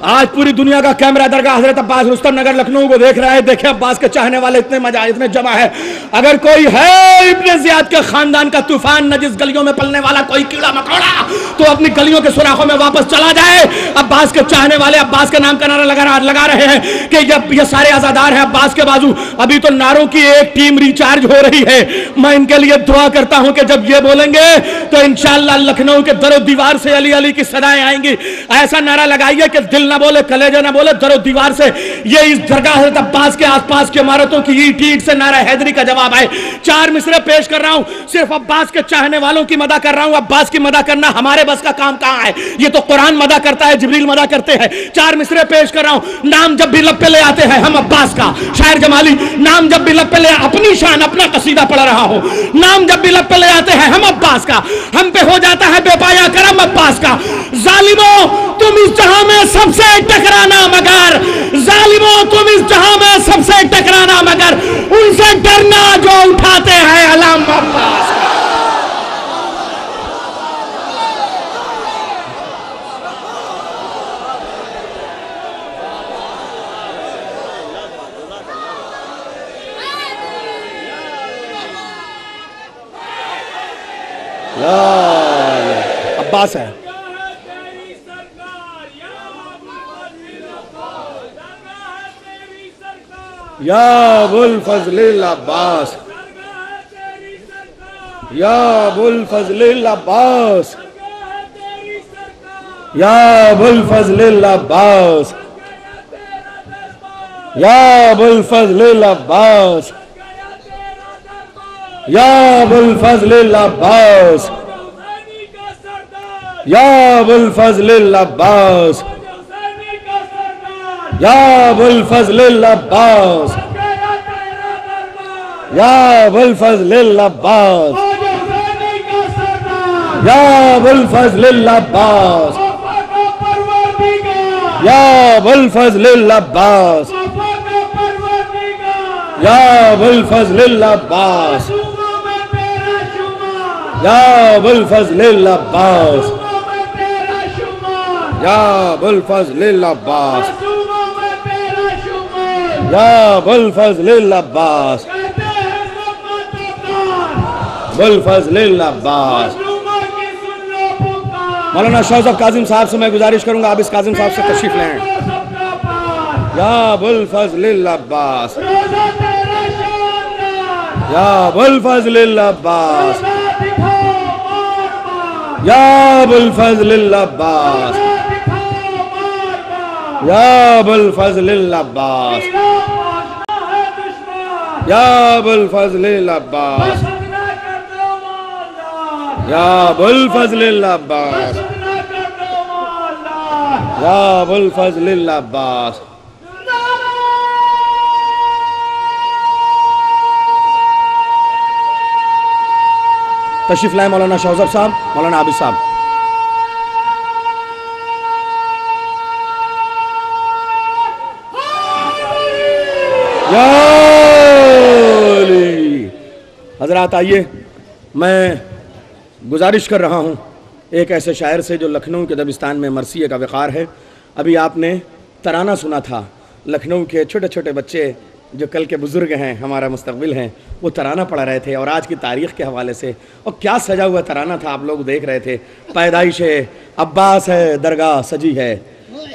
आज पूरी दुनिया का कैमरा दरगाह हजरत अब्बास रुस्तम नगर लखनऊ को देख रहा है। देखे अब्बास के चाहने वाले इतने मजा इतने जमा है। अगर कोई है इब्ने जियाद के खानदान का तूफान न, जिस गलियों में पलने वाला कोई कीड़ा मकोड़ा, तो अपनी गलियों के सुराखों में वापस चला जाए। अब्बास के चाहने वाले अब्बास के नाम का नारा लगा रहे हैं कि ये सारे आजादार हैं अब्बास के बाजू। अभी तो नारों की एक टीम रिचार्ज हो रही है। मैं इनके लिए दुआ करता हूं कि जब ये बोलेंगे तो इंशाअल्लाह लखनऊ के दरो दीवार से अली अली की सदाएं आएंगी। ऐसा नारा लगाइए कि दिल ना बोले, कलेजा ना बोले, दरो दीवार से ये इस दरगाह हज़रत अब्बास के आसपास की इमारतों की ईंट ईंट से नारा हैदरी का जवाब आए। 4 मिसरे पेश कर रहा हूं, सिर्फ अब्बास के चाहने वालों की मदा कर रहा हूं। अब्बास की मदा करना हमारे बस का काम कहां है? ये तो कुरान मदा करता है, जिब्रील मदा करते हैं। 4 मिसरे पेश कर रहा हूं। नाम जब भी लब पे ले आते हैं हम अब्बास का, शायर जमाली, नाम जब भी लब पे ले, अपनी शान अपना कसीदा पढ़ रहा हूं। नाम जब भी लब पे ले आते हैं हम अब्बास का, हम पे हो जाता है बेपाया करम अब्बास का। जालिमों तुम इस जहां में सबसे टकराना मगर, जालिमों तुम इस जहां में सबसे टकराना मगर, उनसे डरना जो उठाते हैं अलम अब्बास का। अब्बास है। या अबुल फजल अब्बास, या अबुल फजल अब्बास, या अबुल फजल अब्बास, या अबुल फजल अब्बास, या अबुल फजल अब्बास, या अबुल फजल अब्बास, या अबुल फजल अब्बास, या अबुल फजल अब्बास, या अबुल फजल अब्बास, या अबुल फजल अब्बास, या अबुल फजल अब्बास, या अबुल फजल अब्बास, या अबुल फजल अब्बास, या अबुल फजल अब्बास, अबुल फजल अब्बास। मौलाना शौकत काजिम साहब से मैं गुजारिश करूंगा आप इस काजिम साहब से तशरीफ लें। या अबुल फजल अब्बास, या अबुल फजल अब्बास, या अबुल फजल अब्बास, या अबुल फजल अब्बास, या अबुल फजल अब्बास, या अबुल फजल अब्बास, या अबुल फजल अब्बास। तशरीफ लाए मौलाना शौकत साहब, मौलाना आबिद साहब। हजरात आइए, मैं गुजारिश कर रहा हूँ एक ऐसे शायर से जो लखनऊ के दबिस्तान में मरसिए का वक़ार है। अभी आपने तराना सुना था, लखनऊ के छोटे छोटे बच्चे जो कल के बुज़ुर्ग हैं, हमारा मुस्तक़बिल हैं, वो तराना पढ़ रहे थे और आज की तारीख़ के हवाले से, और क्या सजा हुआ तराना था, आप लोग देख रहे थे। पैदाइश अब्बास है दरगाह सजी है,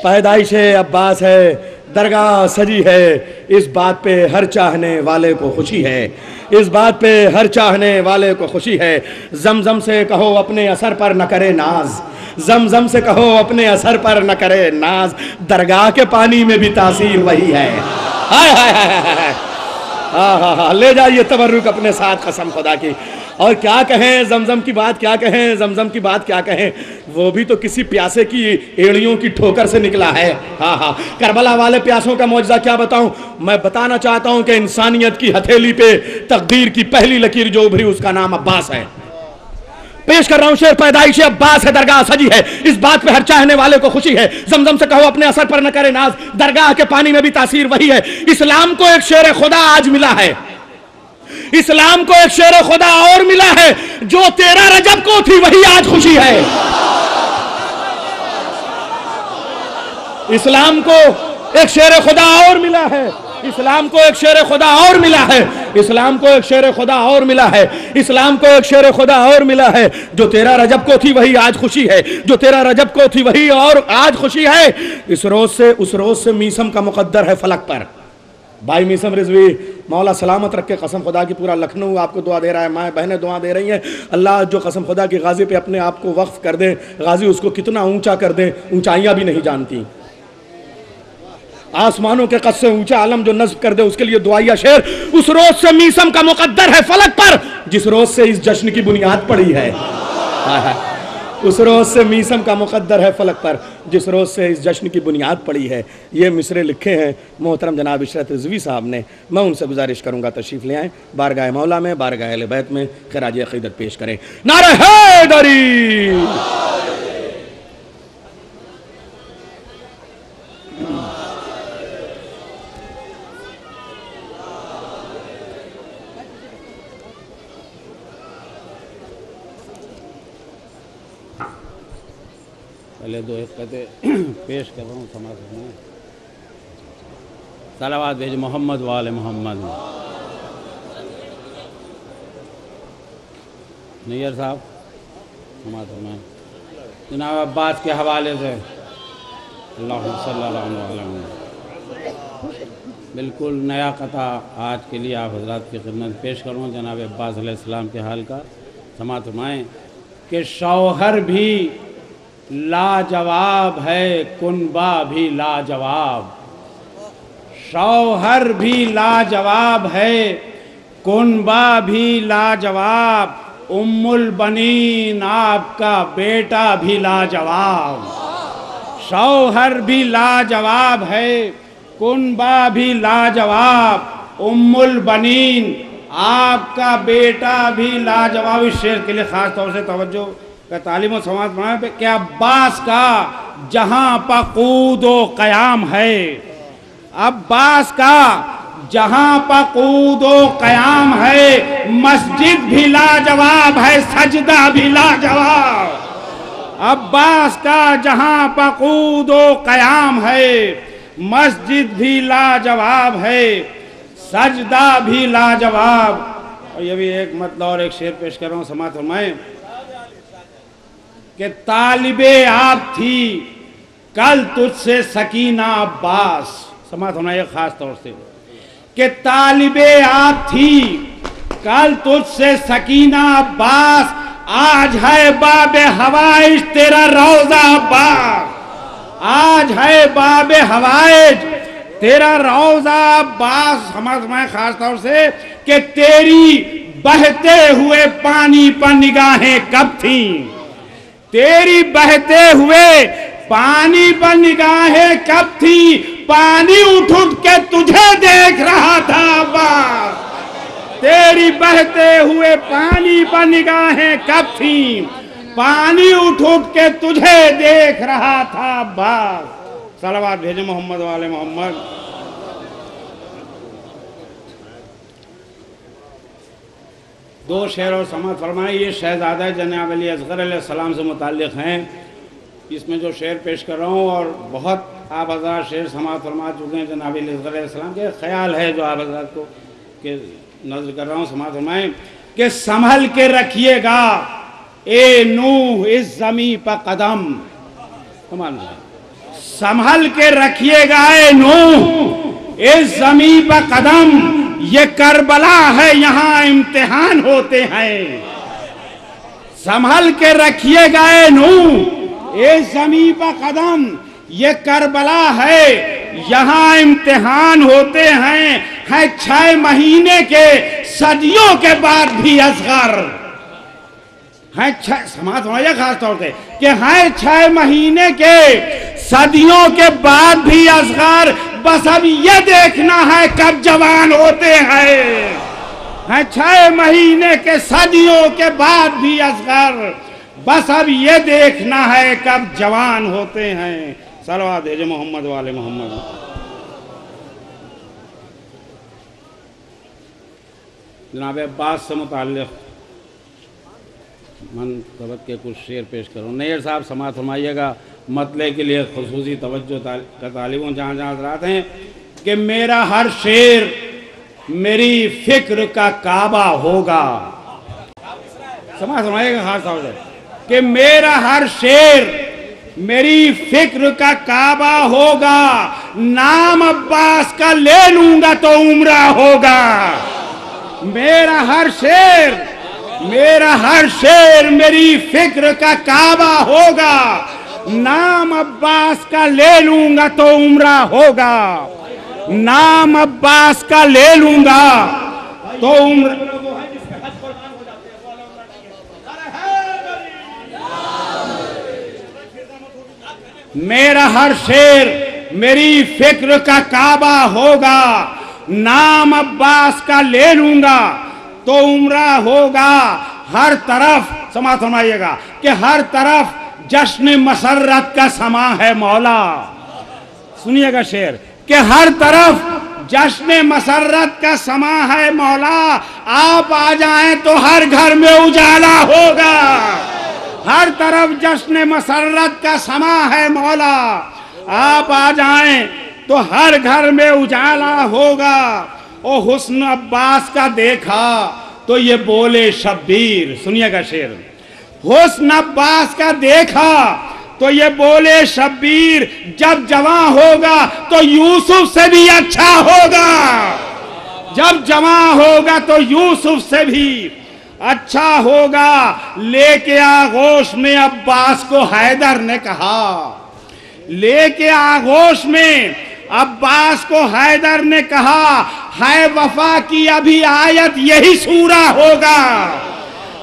पैदाइश अब्बास है दरगाह सजी है, इस बात पे हर चाहने वाले को खुशी है, इस बात पे हर चाहने वाले को खुशी है। जमजम से कहो अपने असर पर न करे नाज, जमजम से कहो अपने असर पर न करे नाज, दरगाह के पानी में भी तासीर वही है। हाय हाय हाय हाय, हाँ हाँ हाँ, ले जाइए तबर्रुक अपने साथ कसम खुदा की। और क्या कहें जमजम की बात, क्या कहें जमजम की बात, क्या कहें, वो भी तो किसी प्यासे की एड़ियों की ठोकर से निकला है। हाँ हाँ, करबला वाले प्यासों का मौजज़ा क्या बताऊं। मैं बताना चाहता हूं कि इंसानियत की हथेली पे तकदीर की पहली लकीर जो उभरी उसका नाम अब्बास है। पेश कर रहा हूं शेर, पैदाइश अब्बास है दरगाह सजी है, इस बात पे हर चाहने वाले को खुशी है। जमजम से कहो अपने असर पर न करे नाज, दरगाह के पानी में भी तासीर वही है। इस्लाम को एक शेर खुदा आज मिला है, इस्लाम को एक शेर खुदा और मिला है, जो 13 रजब को थी वही आज खुशी है। इस्लाम को एक शेर खुदा और मिला है, इस्लाम को एक शेर खुदा और मिला है, इस्लाम को एक शेर खुदा और मिला है, इस्लाम को एक शेर खुदा और मिला है, जो 13 रजब को थी वही आज खुशी है, जो 13 रजब को थी वही और आज खुशी है। इस रोज से उस रोज से मीसम का मुकद्दर है फलक पर। भाई मीसम रिजवी मौला सलामत रख के, कसम खुदा की पूरा लखनऊ आपको दुआ दे रहा है, माएँ बहनें दुआ दे रही हैं। अल्लाह जो कसम खुदा की गाजी पे अपने आप को वक्फ कर दे, गाजी उसको कितना ऊंचा कर दे, ऊंचाइयां भी नहीं जानती। आसमानों के कद से ऊंचा आलम जो नस्ब कर दे, उसके लिए दुआया शेर। उस रोज से मीसम का मुकद्दर है फलक पर, जिस रोज से इस जश्न की बुनियाद पड़ी है। उस रोज से मीसम का मुकद्दर है फलक पर, जिस रोज से इस जश्न की बुनियाद पड़ी है। ये मिसरे लिखे हैं मोहतरम जनाब इशरत रिजवी साहब ने। मैं उनसे गुजारिश करूंगा तशरीफ ले आए, बारगाह मौला में, बारगाह अहले बैत में खिराज अक़ीदत पेश करें। नारे हैदरी। पहले दो एक कहते पेश कर रहा हूँ समाज में। सलावत भेज मोहम्मद वाले मोहम्मद। नैयर साहब समाज में जनाब अब्बास के हवाले से अल्लाहुम्मा सल्लल्लाहु अलैहि वसल्लम। बिल्कुल नया कथा आज के लिए आप हजरात की खिदमत पेश करूँ। जनाब अब्बास अलैहिस्सलाम के हाल का समात फरमाएँ कि शौहर भी लाजवाब है, कुनबा भी लाजवाब। शौहर भी लाजवाब है, कुनबा भी लाजवाब। उम्मुल बनीन आपका बेटा भी लाजवाब। शौहर भी लाजवाब है, कुनबा भी लाजवाब। उम्मुल बनीन आपका बेटा भी लाजवाब, इस शेर के लिए खास तौर से तवज्जो का तालीम और समाज बनाए पे कि अब्बास का जहां पकूदो कयाम है, अब्बास का जहां पकूदो कयाम है, मस्जिद भी लाजवाब है, सजदा भी लाजवाब। अब्बास का जहां पकूदो कयाम है, मस्जिद भी लाजवाब है, सजदा भी लाजवाब। और ये भी एक मतलब और एक शेर पेश कर रहा हूँ, समाअत फरमाएं कि तालिबे आप थी कल तुझसे सकीना अब्बास। समाअत फरमाइए खास तौर से कि तालिबे आप थी कल तुझसे सकीना अब्बास, आज है बाबे हवाइज तेरा रोजा अब्बास, आज है बाबे हवाइज तेरा रोजा अब्बास। समझ में खास तौर से कि तेरी बहते हुए पानी पर निगाहें कब थी, तेरी बहते हुए पानी पर निगाहें कब थी, पानी उठ उठ के तुझे देख रहा था अब्बास, तेरी बहते हुए पानी पर निगाहें कब थी, पानी उठ उठ के तुझे देख रहा था अब्बास। सलावत भेजे मोहम्मद वाले मोहम्मद। दो शेर और समाअत फरमाए, ये शहजादा जनाब अली असगर अलैहिस्सलाम से मुताल्लिक़ हैं। इसमें जो शेर पेश कर रहा हूँ और बहुत आप हज़रात शेर समाअत फरमा चुके हैं जनाब अली असगर अलैहिस्सलाम के, ख्याल है जो आप हज़रात को के नज़र कर रहा हूँ। समाअत फरमाएं कि संभल के रखिएगा ए नूह इस ज़मी पर कदम, संभल के रखिएगा ए नूह इस ज़मी पर कदम, ये करबला है यहाँ इम्तिहान होते हैं। संभल के रखिएगा ए नूह इस ज़मी पर कदम, ये करबला है यहाँ इम्तिहान होते हैं। है 6 महीने के सदियों के बाद भी असगर, है समाज समझिए खास तौर से कि है 6 महीने के सदियों के बाद भी असगर, बस अब ये देखना है कब जवान होते हैं। है 6 महीने के सदियों के बाद भी असगर, बस अब ये देखना है कब जवान होते हैं। सलवात भेजे मोहम्मद वाले मोहम्मद। जनाब अब्बास से मुताल्लिक़ मनक़बत के कुछ शेर पेश करूँ। नैयर साहब समाअत फरमाइएगा, मतले के लिए खुसूसी तवज्जो का तालिबों जहाँ जहाँ हज़रात हैं कि मेरा हर शेर मेरी फ़िक्र का काबा होगा। समाअत फरमाइएगा खास तौर से कि मेरा हर शेर मेरी फ़िक्र का काबा होगा, नाम अब्बास का ले लूँगा तो उम्रा होगा। मेरा हर शेर मेरी फ़िक्र का काबा होगा, नाम अब्बास का ले लूँगा तो उम्रा होगा, नाम अब्बास का ले लूँगा तो उम्र। मेरा हर शेर मेरी फ़िक्र का काबा होगा, नाम अब्बास का ले लूँगा तो उम्रा होगा। हर तरफ समाअत फरमाइएगा कि हर तरफ जश्न मसर्रत का समा है मौला। सुनिएगा शेर कि हर तरफ जश्न मसर्रत का समा है मौला, आप आ जाएं तो हर घर में उजाला होगा। हर तरफ जश्न मसर्रत का समा है मौला, आप आ जाएं तो हर घर में उजाला होगा। ओ हुस्न अब्बास का देखा तो ये बोले शब्बीर। सुनिएगा शेर, हुस्न अब्बास का देखा तो ये बोले शब्बीर, जब जवां होगा तो यूसुफ से भी अच्छा होगा, जब जवां होगा तो यूसुफ से भी अच्छा होगा। लेके आगोश में अब्बास को हैदर ने कहा, लेके आगोश में अब्बास को हैदर ने कहा, है वफा की अभी आयत यही सूरा होगा,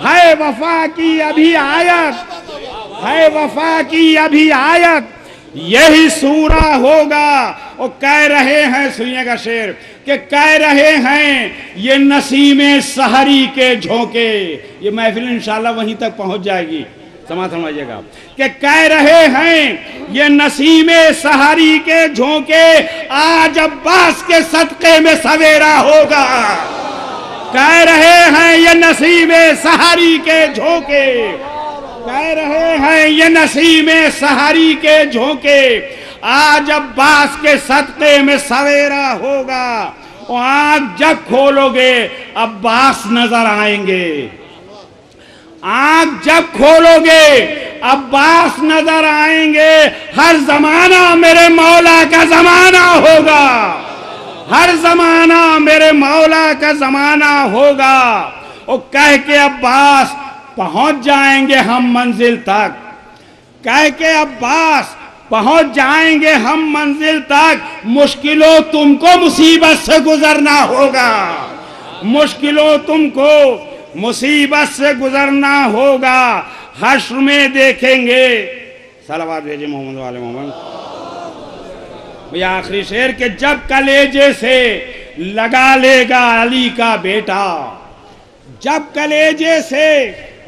है वफा की अभी आयत, है वफा की अभी आयत यही सूरा होगा। और कह रहे हैं, सुनिएगा शेर, कि कह रहे हैं ये नसीमे सहरी के झोंके। ये महफिल इंशाल्लाह वहीं तक पहुंच जाएगी, समझिएगा, कि कह रहे हैं ये नसीमे सहरी के झोंके, आज अब्बास के सदक़े में सवेरा होगा। कह रहे हैं ये नसीमे सहरी के झोंके, कह रहे हैं ये नसीमे सहरी के झोंके, आज अब्बास के सदक़े में सवेरा होगा। और आँख जब खोलोगे अब्बास नजर आएंगे, आँख जब खोलोगे अब्बास नजर आएंगे। हर जमाना मेरे मौला का जमाना होगा, हर जमाना मेरे मौला का जमाना होगा। और कह के अब्बास पहुंच जाएंगे हम मंजिल तक, कह के अब्बास पहुंच जाएंगे हम मंजिल तक। मुश्किलों तुमको मुसीबत से गुजरना होगा, मुश्किलों तुमको मुसीबत से गुजरना होगा। हश्र में देखेंगे, सलावत भेजे मोहम्मद वाले मोहम्मद। भैया आखिरी शेर के जब कलेजे से लगा लेगा अली का बेटा, जब कलेजे से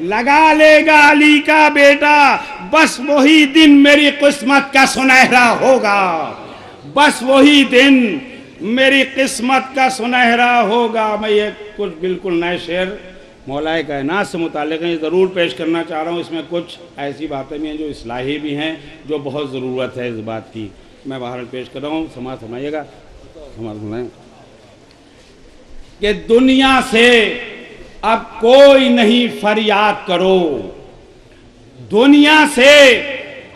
लगा लेगा अली का बेटा, बस वही दिन मेरी किस्मत का सुनहरा होगा, बस वही दिन मेरी किस्मत का सुनहरा होगा। मैं ये कुछ बिल्कुल नए शेर मौलाए कायनात से मुताल्लिक़ है, ज़रूर पेश करना चाह रहा हूँ। इसमें कुछ ऐसी बातें भी हैं जो इस्लाही भी हैं, जो बहुत ज़रूरत है इस बात की। मैं बाहर पेश कर रहा हूँ, समाज सुनाइएगा, समाज सुनाए कि दुनिया से अब कोई नहीं फरियाद करो, दुनिया से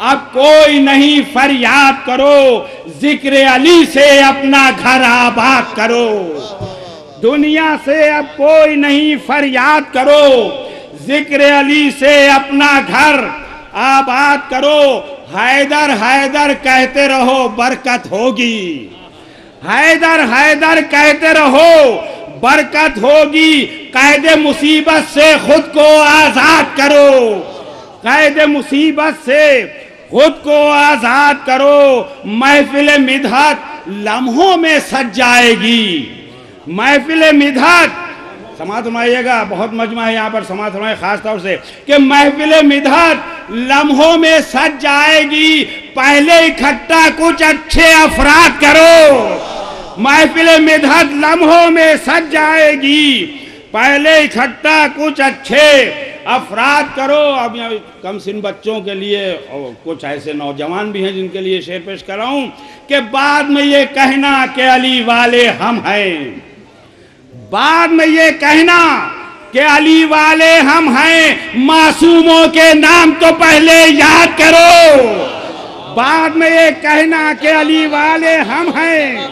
अब कोई नहीं फरियाद करो, जिक्र अली से अपना घर आबाद करो। दुनिया से अब कोई नहीं फरियाद करो, जिक्र अली से अपना घर आबाद करो। हैदर हैदर कहते रहो बरकत होगी, हैदर हैदर कहते रहो बरकत होगी। कैद मुसीबत से खुद को आजाद करो, कैद मुसीबत से खुद को आजाद करो। महफिल मिदहत लम्हों में सज जाएगी, महफिल मिदहत, समात फरमाइएगा, बहुत मजमा है यहाँ पर, समात फरमाइए खास तौर से कि महफिल मिदहत लम्हों में सज जाएगी। पहले इकट्ठा कुछ अच्छे अफराद करो, महफिल मिदहत लम्हों में सज जाएगी। पहले इकट्ठा कुछ अच्छे अफराद करो। अब यहाँ कम सिन बच्चों के लिए और कुछ ऐसे नौजवान भी हैं जिनके लिए शेर पेश कर रहा हूँ कि बाद में ये कहना कि अली वाले हम हैं, बाद में ये कहना कि अली वाले हम हैं, मासूमों के नाम तो पहले याद करो। बाद में ये कहना कि अली वाले हम हैं,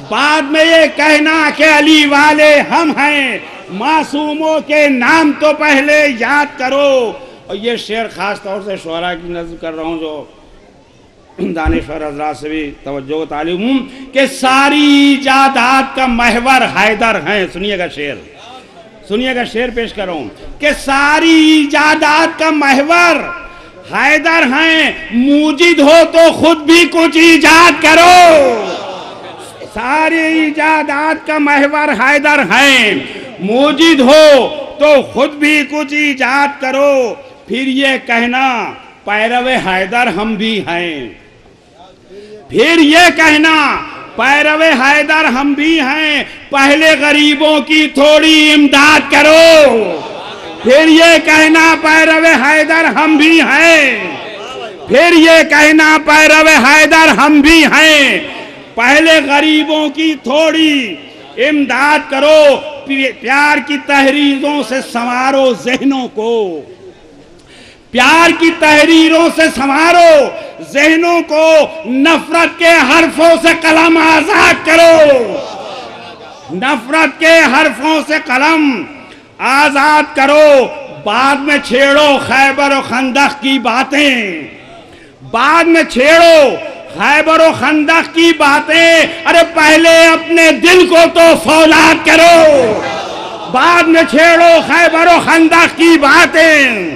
बाद में ये कहना कि अली वाले हम हैं, मासूमों के नाम तो पहले याद करो। और ये शेर खास तौर से शुअरा की नज़र कर रहा हूँ, जो दानिश्वर हजरात से भी तवज्जो को तालिब हूँ कि सारी इजादात का महवर हैदर हैं। सुनिएगा शेर, सुनिएगा शेर पेश कर रहा हूँ कि सारी इजादात का महवर हैदर हैं। मूजिद हो तो खुद भी कुछ इजाद करो, सारी इजादात का महवर हैदर हैं। मूजिद हो तो खुद भी कुछ इजाद करो, फिर ये कहना पैरवे हैदर हम भी हैं, फिर ये कहना पैरवे हैदर हम भी हैं। पहले गरीबों की थोड़ी इमदाद करो, फिर ये कहना पैरवे हैदर हम भी हैं, फिर ये कहना पैरवे हैदर हम भी हैं। पहले गरीबों की थोड़ी इमदाद करो, प्यार की तहरीरों से संवारो ज़हनों को, प्यार की तहरीरों से संवारो ज़हनों को। नफरत के हरफों से कलम आजाद करो, नफरत के हरफों से कलम आजाद करो। बाद में छेड़ो खैबर और खंदक की बातें, बाद में छेड़ो खैबर और खंदक की बातें। अरे पहले अपने दिल को तो फौलाद करो, बाद में छेड़ो खैबर और खंदक की बातें,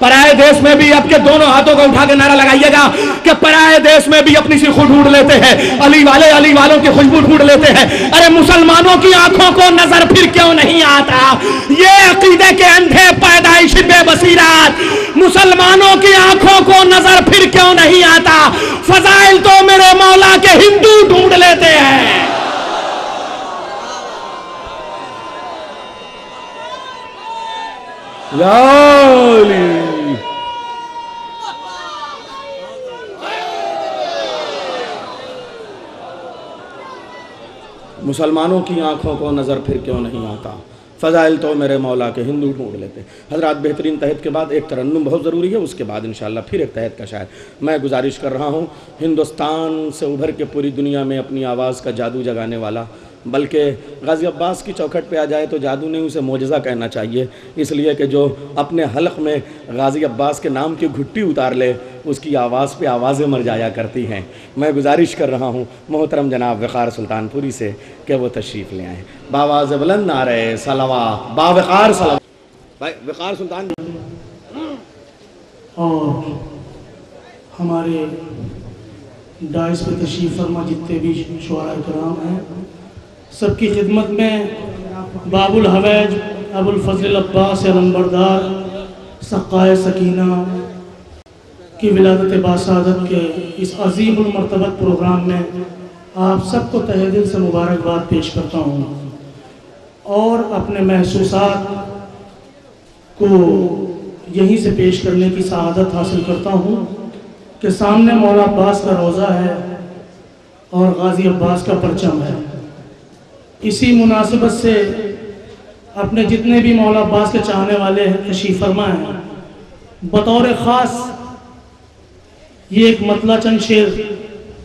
पराए देश में भी आपके दोनों हाथों को उठा के नारा लगाइएगा कि पराए देश में भी अपनी सी खुद ढूंढ लेते हैं, अली वालों की खुशबू ढूंढ लेते हैं। अरे मुसलमानों की आंखों को नजर फिर क्यों नहीं आता? ये अकीदे के अंधे पैदाइशी बेबसीरात, मुसलमानों की आंखों को नजर फिर क्यों नहीं आता? फजाइल तो मेरे मौला के हिंदू ढूंढ लेते हैं। मुसलमानों की आंखों को नज़र फिर क्यों नहीं आता? फ़ज़ाइल तो मेरे मौला के हिंदू ढूंढ लेते। हज़रात, बेहतरीन तहत के बाद एक तरन्नुम बहुत ज़रूरी है, उसके बाद इंशाअल्लाह फिर एक तहत का शायर। मैं गुजारिश कर रहा हूँ, हिंदुस्तान से उभर के पूरी दुनिया में अपनी आवाज़ का जादू जगाने वाला, बल्कि गाज़ी अब्बास की चौखट पे आ जाए तो जादू नहीं, उसे मोजज़ा कहना चाहिए, इसलिए कि जो अपने हलक़ में गाज़ी अब्बास के नाम की घुट्टी उतार ले उसकी आवाज़ पे आवाज़ें मर जाया करती हैं। मैं गुजारिश कर रहा हूँ मोहतरम जनाब वक़ार सुल्तानपुरी से कि वो तशरीफ़ ले आएँ। बावाज़ बुलंद नारे सलावत, बावक़ार सलावत। भाई वक़ार सुल्तान और हमारे डाइस पे तशरीफ़ फरमा जितने भी शुअरा कराम हैं, सबकी खिदमत में बाबुल हवैज अबुल फजल अब्बास नंबरदार सक़ाए सकीना की विलादत बासादत के इस अज़ीमुल मर्तबत प्रोग्राम में आप सबको तहे दिल से मुबारकबाद पेश करता हूँ और अपने महसूसात को यहीं से पेश करने की सआदत हासिल करता हूँ कि सामने मौला अब्बास का रोज़ा है और गाज़ी अब्बास का परचम है। इसी मुनासिबत से अपने जितने भी मौला अब्बास के चाहने वाले हैं तशरीफ़ फरमा हैं, बतौर ख़ास ये एक मतला चंद शेर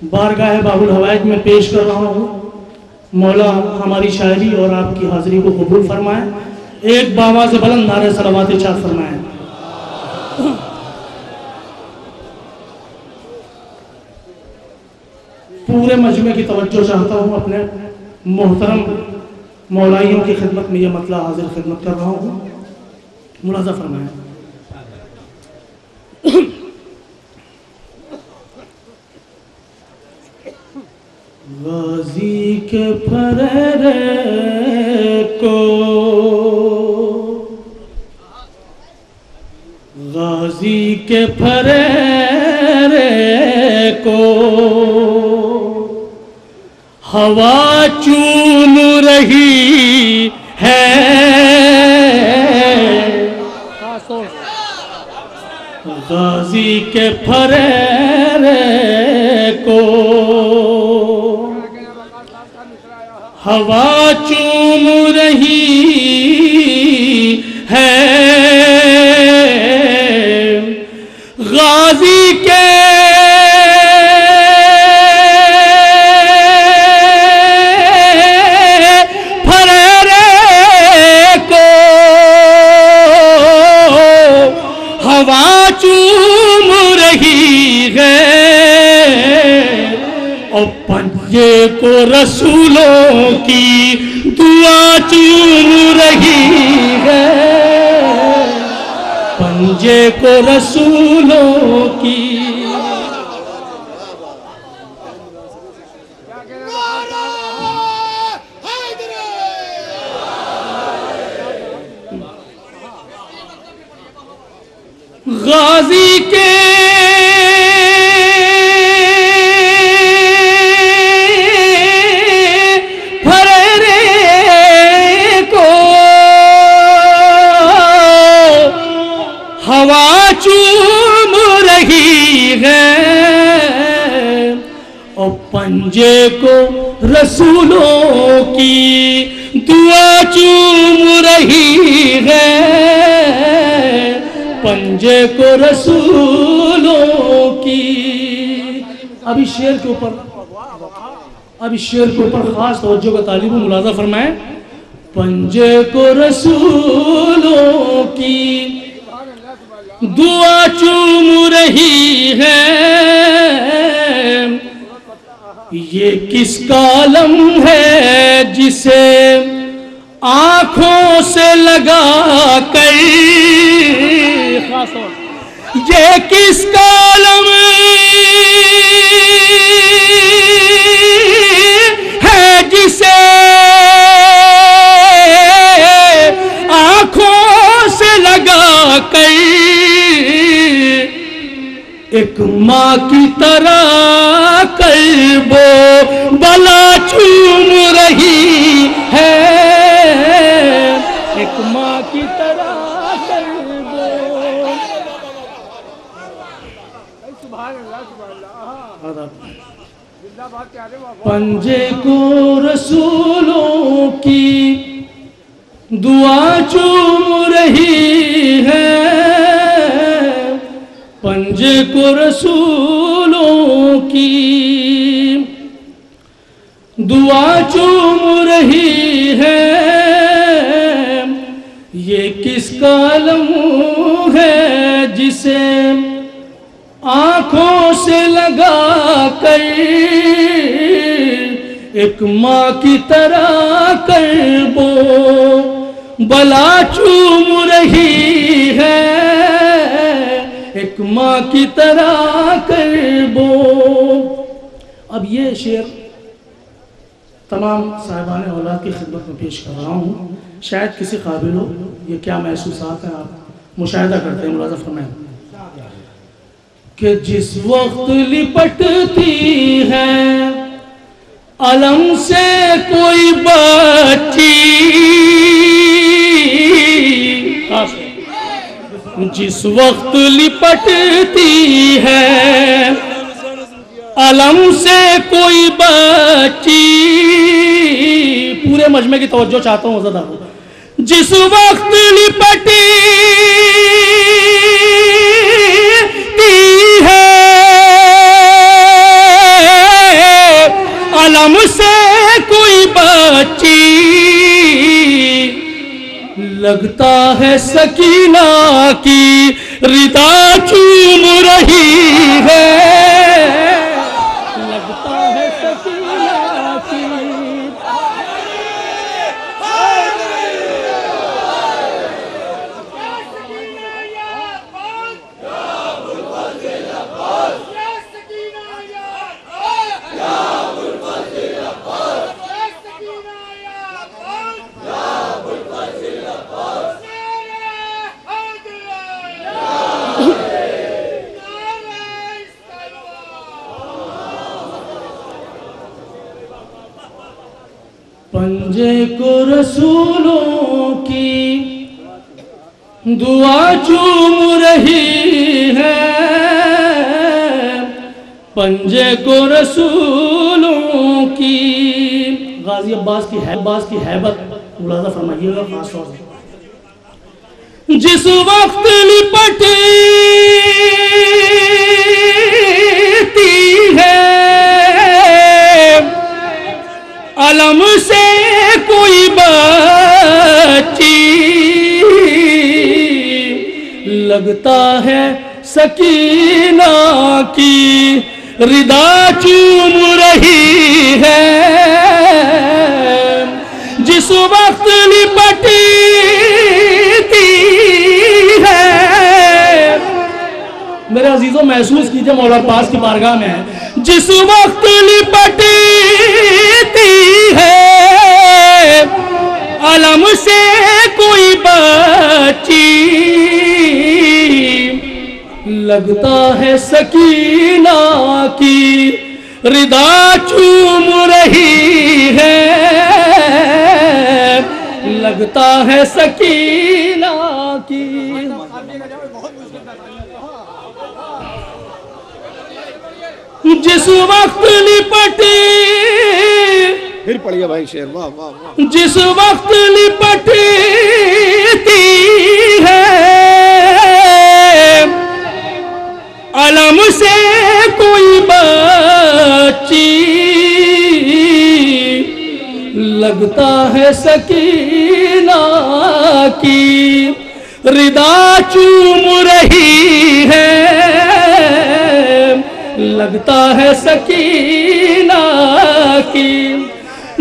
बारगाह बाबुल हवाइज में पेश कर रहा हूँ। मौला हमारी शायरी और आपकी हाज़िरी को कबूल फरमाएँ। एक बावाज़ बुलंद नारे सलावत इरशाद फरमाएँ। पूरे मजमे की तवज्जो चाहता हूँ, अपने मोहतरम मौलाइयों की खिदमत में यह मतला हाजिर खिदमत कर रहा हूँ। मुलाज़ा फरमाएँ। गाज़ी के फरेरे को, गाज़ी के फरेरे को हवा चूम रही है, गाज़ी के फरेरे को हवा चूम रही है, गाज़ी के फरेरे को हवा चूम रही है और पंजे को रसूलों की दुआ चूम रही है, पंजे को रसूलों की। गाज़ी के हवा चूम रही है और पंजे को रसूलों की दुआ चूम रही है, पंजे को रसूलों की। अब इस शेर के ऊपर खास तवज्जो का तालिब मुलाज़ा फरमाएं। पंजे को रसूलों की दुआ चूम रही है, ये किसका आलम है जिसे आंखों से लगा कर ये किस कालम है जिसे आंखों से लगा कर एक माँ की तरह कल्बो बला चूम रही है, एक माँ की तरह पंजे को रसूलों की दुआ चूम रही है, पंजे को रसूलों की दुआ चूम रही है। ये किस कलम है जिसे आंखों से लगा कर एक माँ की तरह कल्बो बला चूम रही है, एक माँ की तरह कल्बो। अब ये शेर तमाम साहिबान औलाद की खिदमत में पेश कर रहा हूँ, शायद किसी काबिल हो। ये क्या महसूसात हैं आप मुशाहिदा करते हैं, मुलाज़ा फरमाएं कि जिस वक्त लिपटती है अलम से कोई बच्ची, जिस वक्त लिपटती है अलम से कोई बच्ची, पूरे मजमे की तवज्जो चाहता हूँ ज़रा। जिस वक्त लिपटती है अलम से कोई बच्ची, लगता है सकीना की रिदा चूम रही है, लगता है सकीना की। पंजे को रसूलों की दुआ चूम रही है, पंजे को रसूलों की। गाजी अब्बास की हैबत मुलाज़ा फरमाइएगा खास तौर से। जिस वक्त लिपटती है अलम से कोई बच्ची, लगता है सकीना की रिदा चूम रही है, जिस वक्त लिपटती है। मेरे अजीजों महसूस कीजिए मौला पास की बारगाह में है, जिस वक्त लिपटती है अलम से कोई बच्ची, लगता है सकीना की रिदा चूम रही है, लगता है सकीना की। जिस वक्त लिपटी, फिर पढ़िए भाई शेर, वाह वाह वाह। जिस वक्त लिपटती है अलम से कोई बच्ची, लगता है सकीना की रिदा चूम रही है, लगता है सकीना की।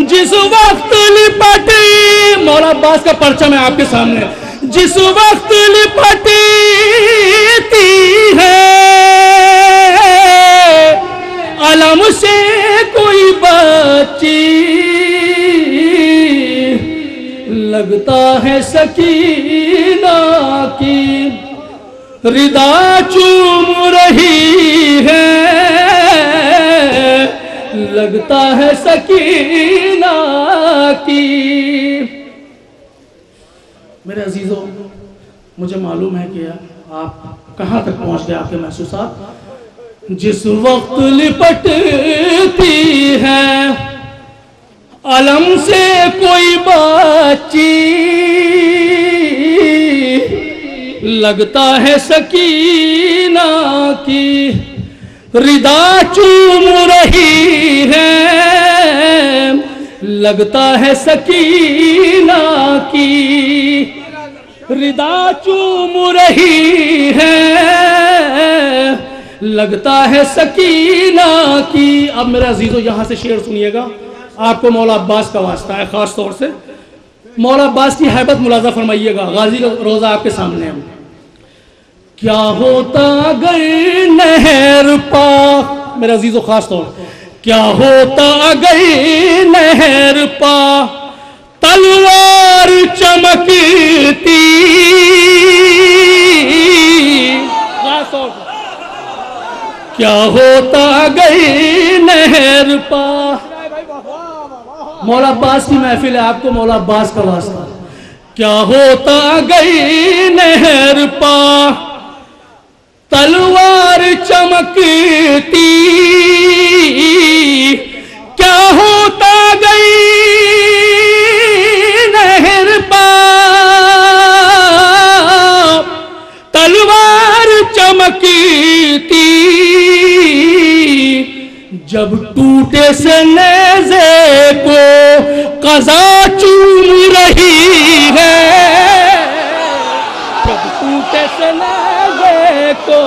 जिस वक्त लिपटी, मौला अब्बास का परचम है आपके सामने, जिस वक्त लिपटती है सकीना की रिदा चूम रही है, लगता है सकीना की। मेरे अजीजों, मुझे मालूम है कि आप कहाँ तक पहुँच गए, आपके महसूसात। जिस वक्त लिपटती है अलम से कोई बातचीत, लगता है सकीना की रिदा चूम रही है, लगता है सकीना की रिदा चूम रही है, लगता है सकीना की। अब मेरे अजीजों यहाँ से शेर सुनिएगा, आपको मौला अब्बास का वास्ता है खास तौर से। मौला अब्बास की हैबत मुलाजा फरमाइएगा, गाजी रोजा आपके सामने है। क्या होता अगर नहर पा, मेरे अजीजों खास तौर, क्या होता अगर नहर पा तलवार चमकती, खास तौर क्या होता अगर नहर पा। मौला अब्बास की महफिल है, आपको मौला अब्बास का वास्ता। क्या होता गई नहर पा तलवार चमकती, क्या होता गई नहर पा तलवार चमकती, जब टूटे से नेज़े को क़ज़ा चूम रही है, जब टूटे से नेज़े को।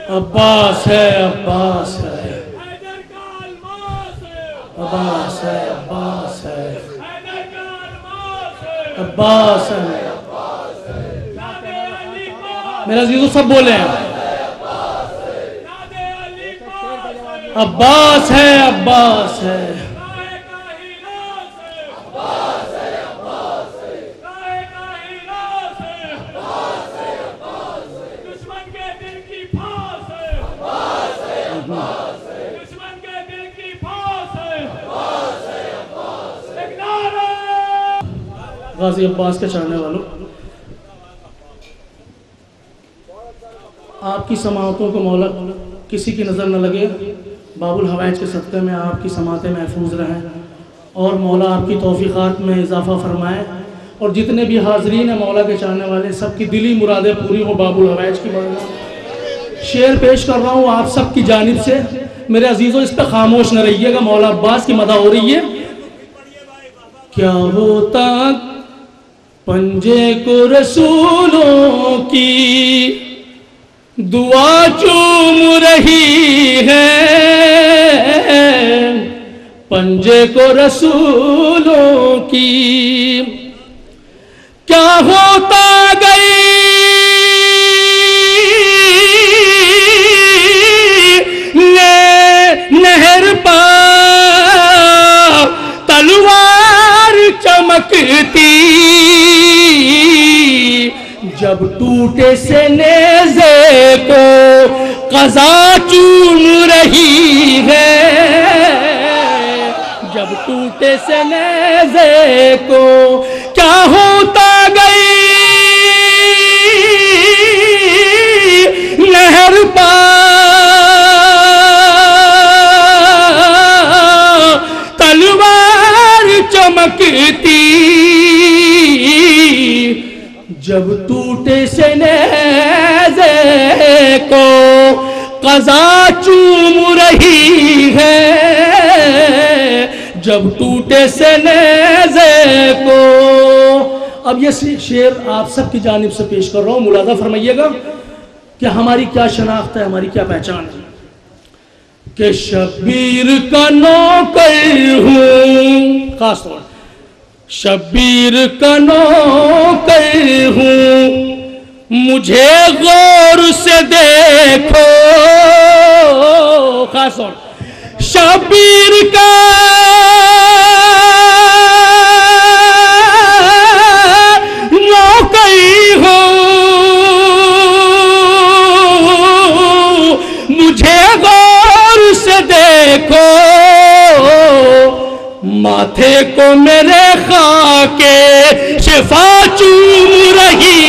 अब्बास है, अब्बास है, अब्बास है, अब्बास है, अब्बास है। मेरा अजीजों सब बोले हैं, अब्बास है, अब्बास है। गाजी अब्बास के चाहने वालों, आपकी समाअतों को मौला किसी की नज़र न लगे, बाबुल हवाइज के सदक़े में आपकी समाअतें महफूज रहें और मौला आपकी तौफ़ीक़ात में इजाफ़ा फरमाए, और जितने भी हाज़रीन हैं मौला के चाहने वाले, सबकी दिली मुरादें पूरी हो बाबुल हवाइज की बरकत। शेर पेश कर रहा हूँ आप सब की जानिब से, मेरे अजीज़ों इस पर खामोश न रहिएगा, मौला अब्बास की मदह हो रही है। क्या होता पंजे को रसूलों की दुआ चूम रही है, पंजे को रसूलों की क्या होता गई नहर पा तलवार चमकती, जब टूटे से नेज़े को क़ज़ा चूम रही है, जब टूटे से नेज़े को क्या होता गई नहर पा तलवार चमकती, जब टूटे से नेज़े को क़ज़ा चूम रही है, जब टूटे से नेज़े को। अब ये शेर आप सबकी जानिब से पेश कर रहा हूँ, मुलाजा फरमाइएगा कि हमारी क्या शनाख्त है, हमारी क्या पहचान है। कि शब्बीर का नौकर हूँ, खास तौर शब्बीर का नौकर हूँ, मुझे गौर से देखो। खास तौर शब्बीर का नौकर हूँ, मुझे गौर से देखो। माथे को मेरे खाके शिफा चूम रही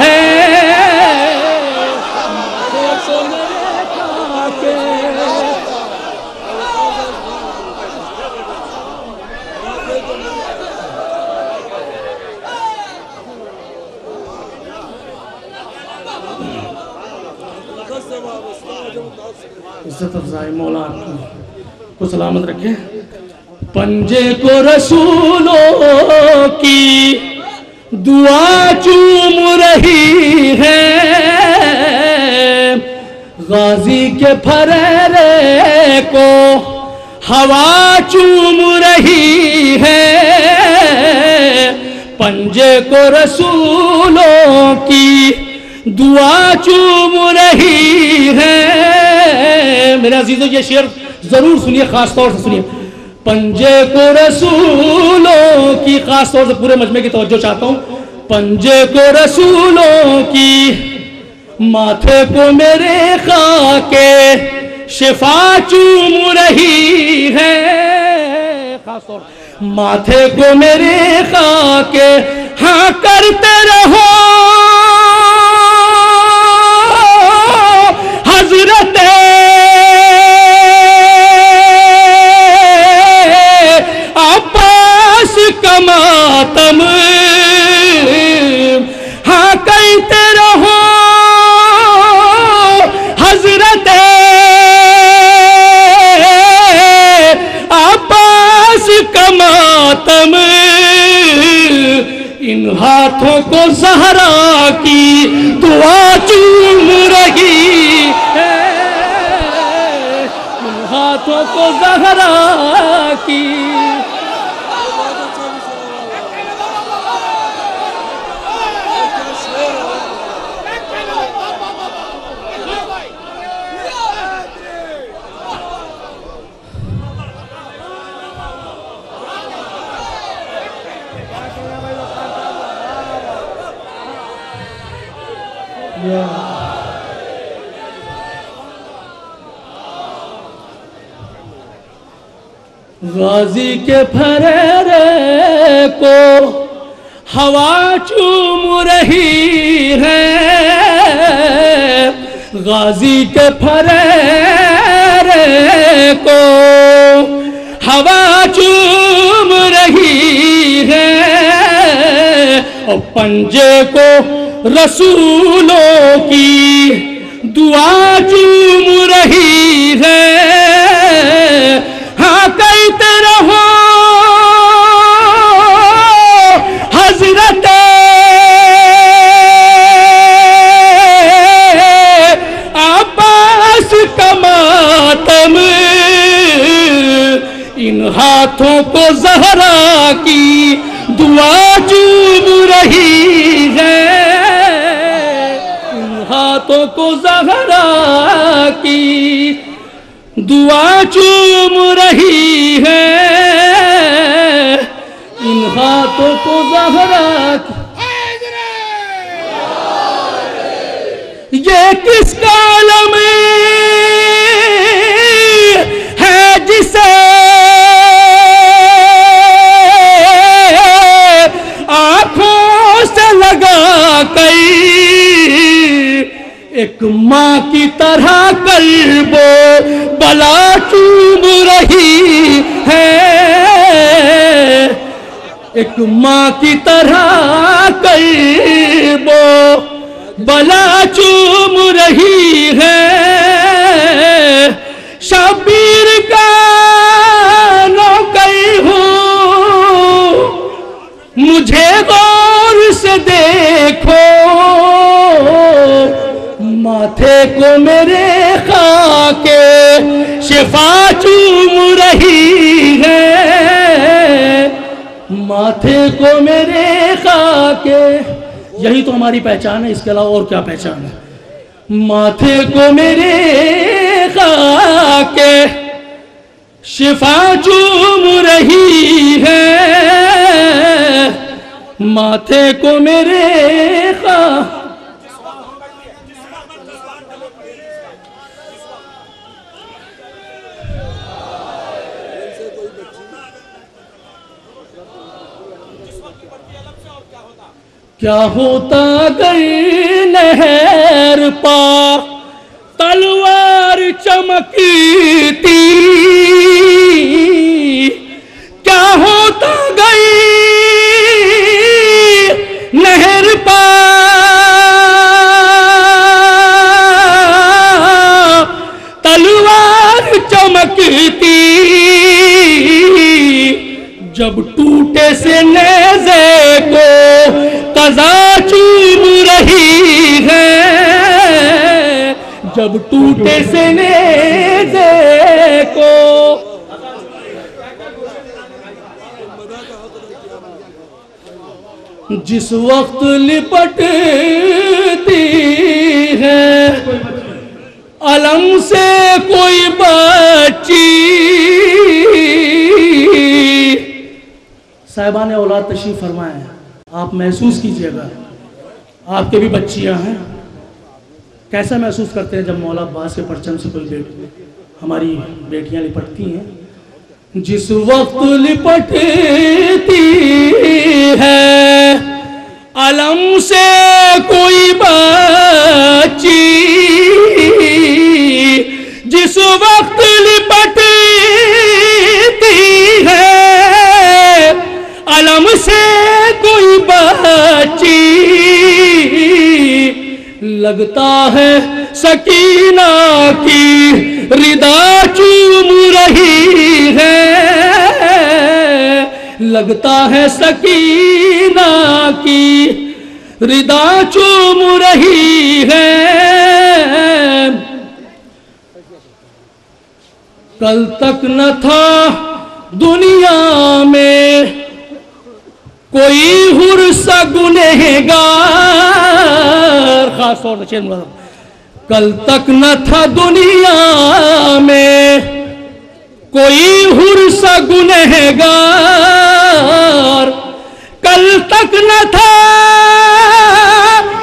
है। माथे को मेरे खाके इज्जत अफजाई मौला को सलामत रखे। पंजे को रसूलों की दुआ चूम रही है। गाजी के फरेरे को हवा चूम रही है। पंजे को रसूलों की दुआ चूम रही है। मेरे अजीजों ये शेर जरूर सुनिए, खास तौर से सुनिए। पंजे को रसूलों की, खास तौर से पूरे मजमे की तवज्जो चाहता हूं। पंजे को रसूलों की, माथे को मेरे खाके शिफा चूम रही है। खास तौर माथे को मेरे खाके हाँ करते रहो हजरत अब्बास का मातम। हाँ कहते रहो हजरत अब्बास का मातम। इन हाथों को ज़हरा की दुआ चूम रही है। इन हाथों को ज़हरा की गाजी के फरेरे को हवा चूम रही है। गाजी के फरेरे को हवा चूम रही है। और पंजे को रसूलों की दुआ चूम रही है। हाँ कहते रहो हजरत अब्बास का मातम। इन हाथों को ज़हरा की दुआ चूम रही है। इन हाथों को ज़हरा की दुआ चूम रही है। इन हाथों को ज़हरा की ये किस कालम है जिसे आँखों से लगा कर एक माँ की तरह कल्बो बला चूम रही है। एक माँ की तरह कल्बो बला चूम रही है। शब्बीर का नौकर गौर से देखो माथे को मेरे खाके शिफा चूम रही है, माथे को मेरे खाके। यही तो हमारी पहचान है, इसके अलावा और क्या पहचान है। माथे को मेरे खाके शिफा चूम रही है, माथे को मेरे खा। क्या होता अगर नहर पार तलवार चमकती, क्या होता गई नहर पार तलवार चमकती, जब टूटे से नेज़े को कज़ा चूम रही है, जब टूटे से नेज़े को। जिस वक्त लिपटती है अलम से कोई बच्ची, साहिबान औलाद तशरीफ फरमाए, आप महसूस कीजिएगा, आपके भी बच्चियां हैं, कैसा महसूस करते हैं जब मौला अब्बास के परचम से कोई हमारी बेटियां लिपटती हैं। जिस वक्त लिपटती है अलम से कोई बच्ची, जिस वक्त लिपटती है अलम से कोई बच्ची, लगता है सकीना की रिदा चूम रही है, लगता है सकीना की रिदा चूम रही है। कल तक न था दुनिया में कोई हुर्सा गुनहगार, खास तौर से कल तक न था दुनिया में कोई हुर्सा गुनहगार, कल तक न था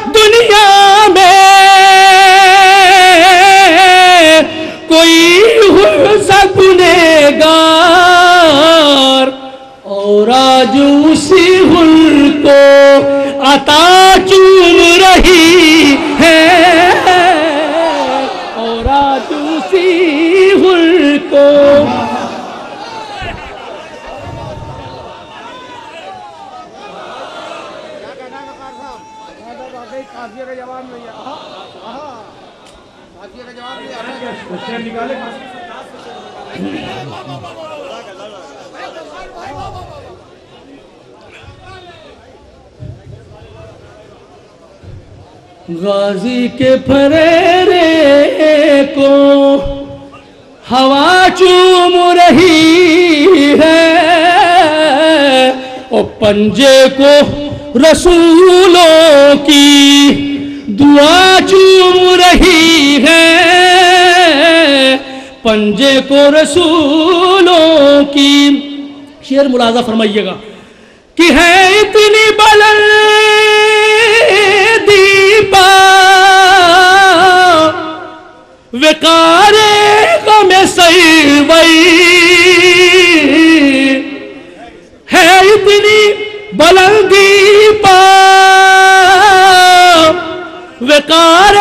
दुनिया में कोई हुर्सा गुनहगार, और आज उसी हुल को अता चूम रही है, और आज उसी हुल को। गाजी के फरेरे को हवा चूम रही है, और पंजे को रसूलों की दुआ चूम रही है, पंजे को रसूलों की। शेर मुलाजा फरमाइएगा कि है इतनी बुलंदी विकारे गमे सईवई, है इतनी बुलंदी विकार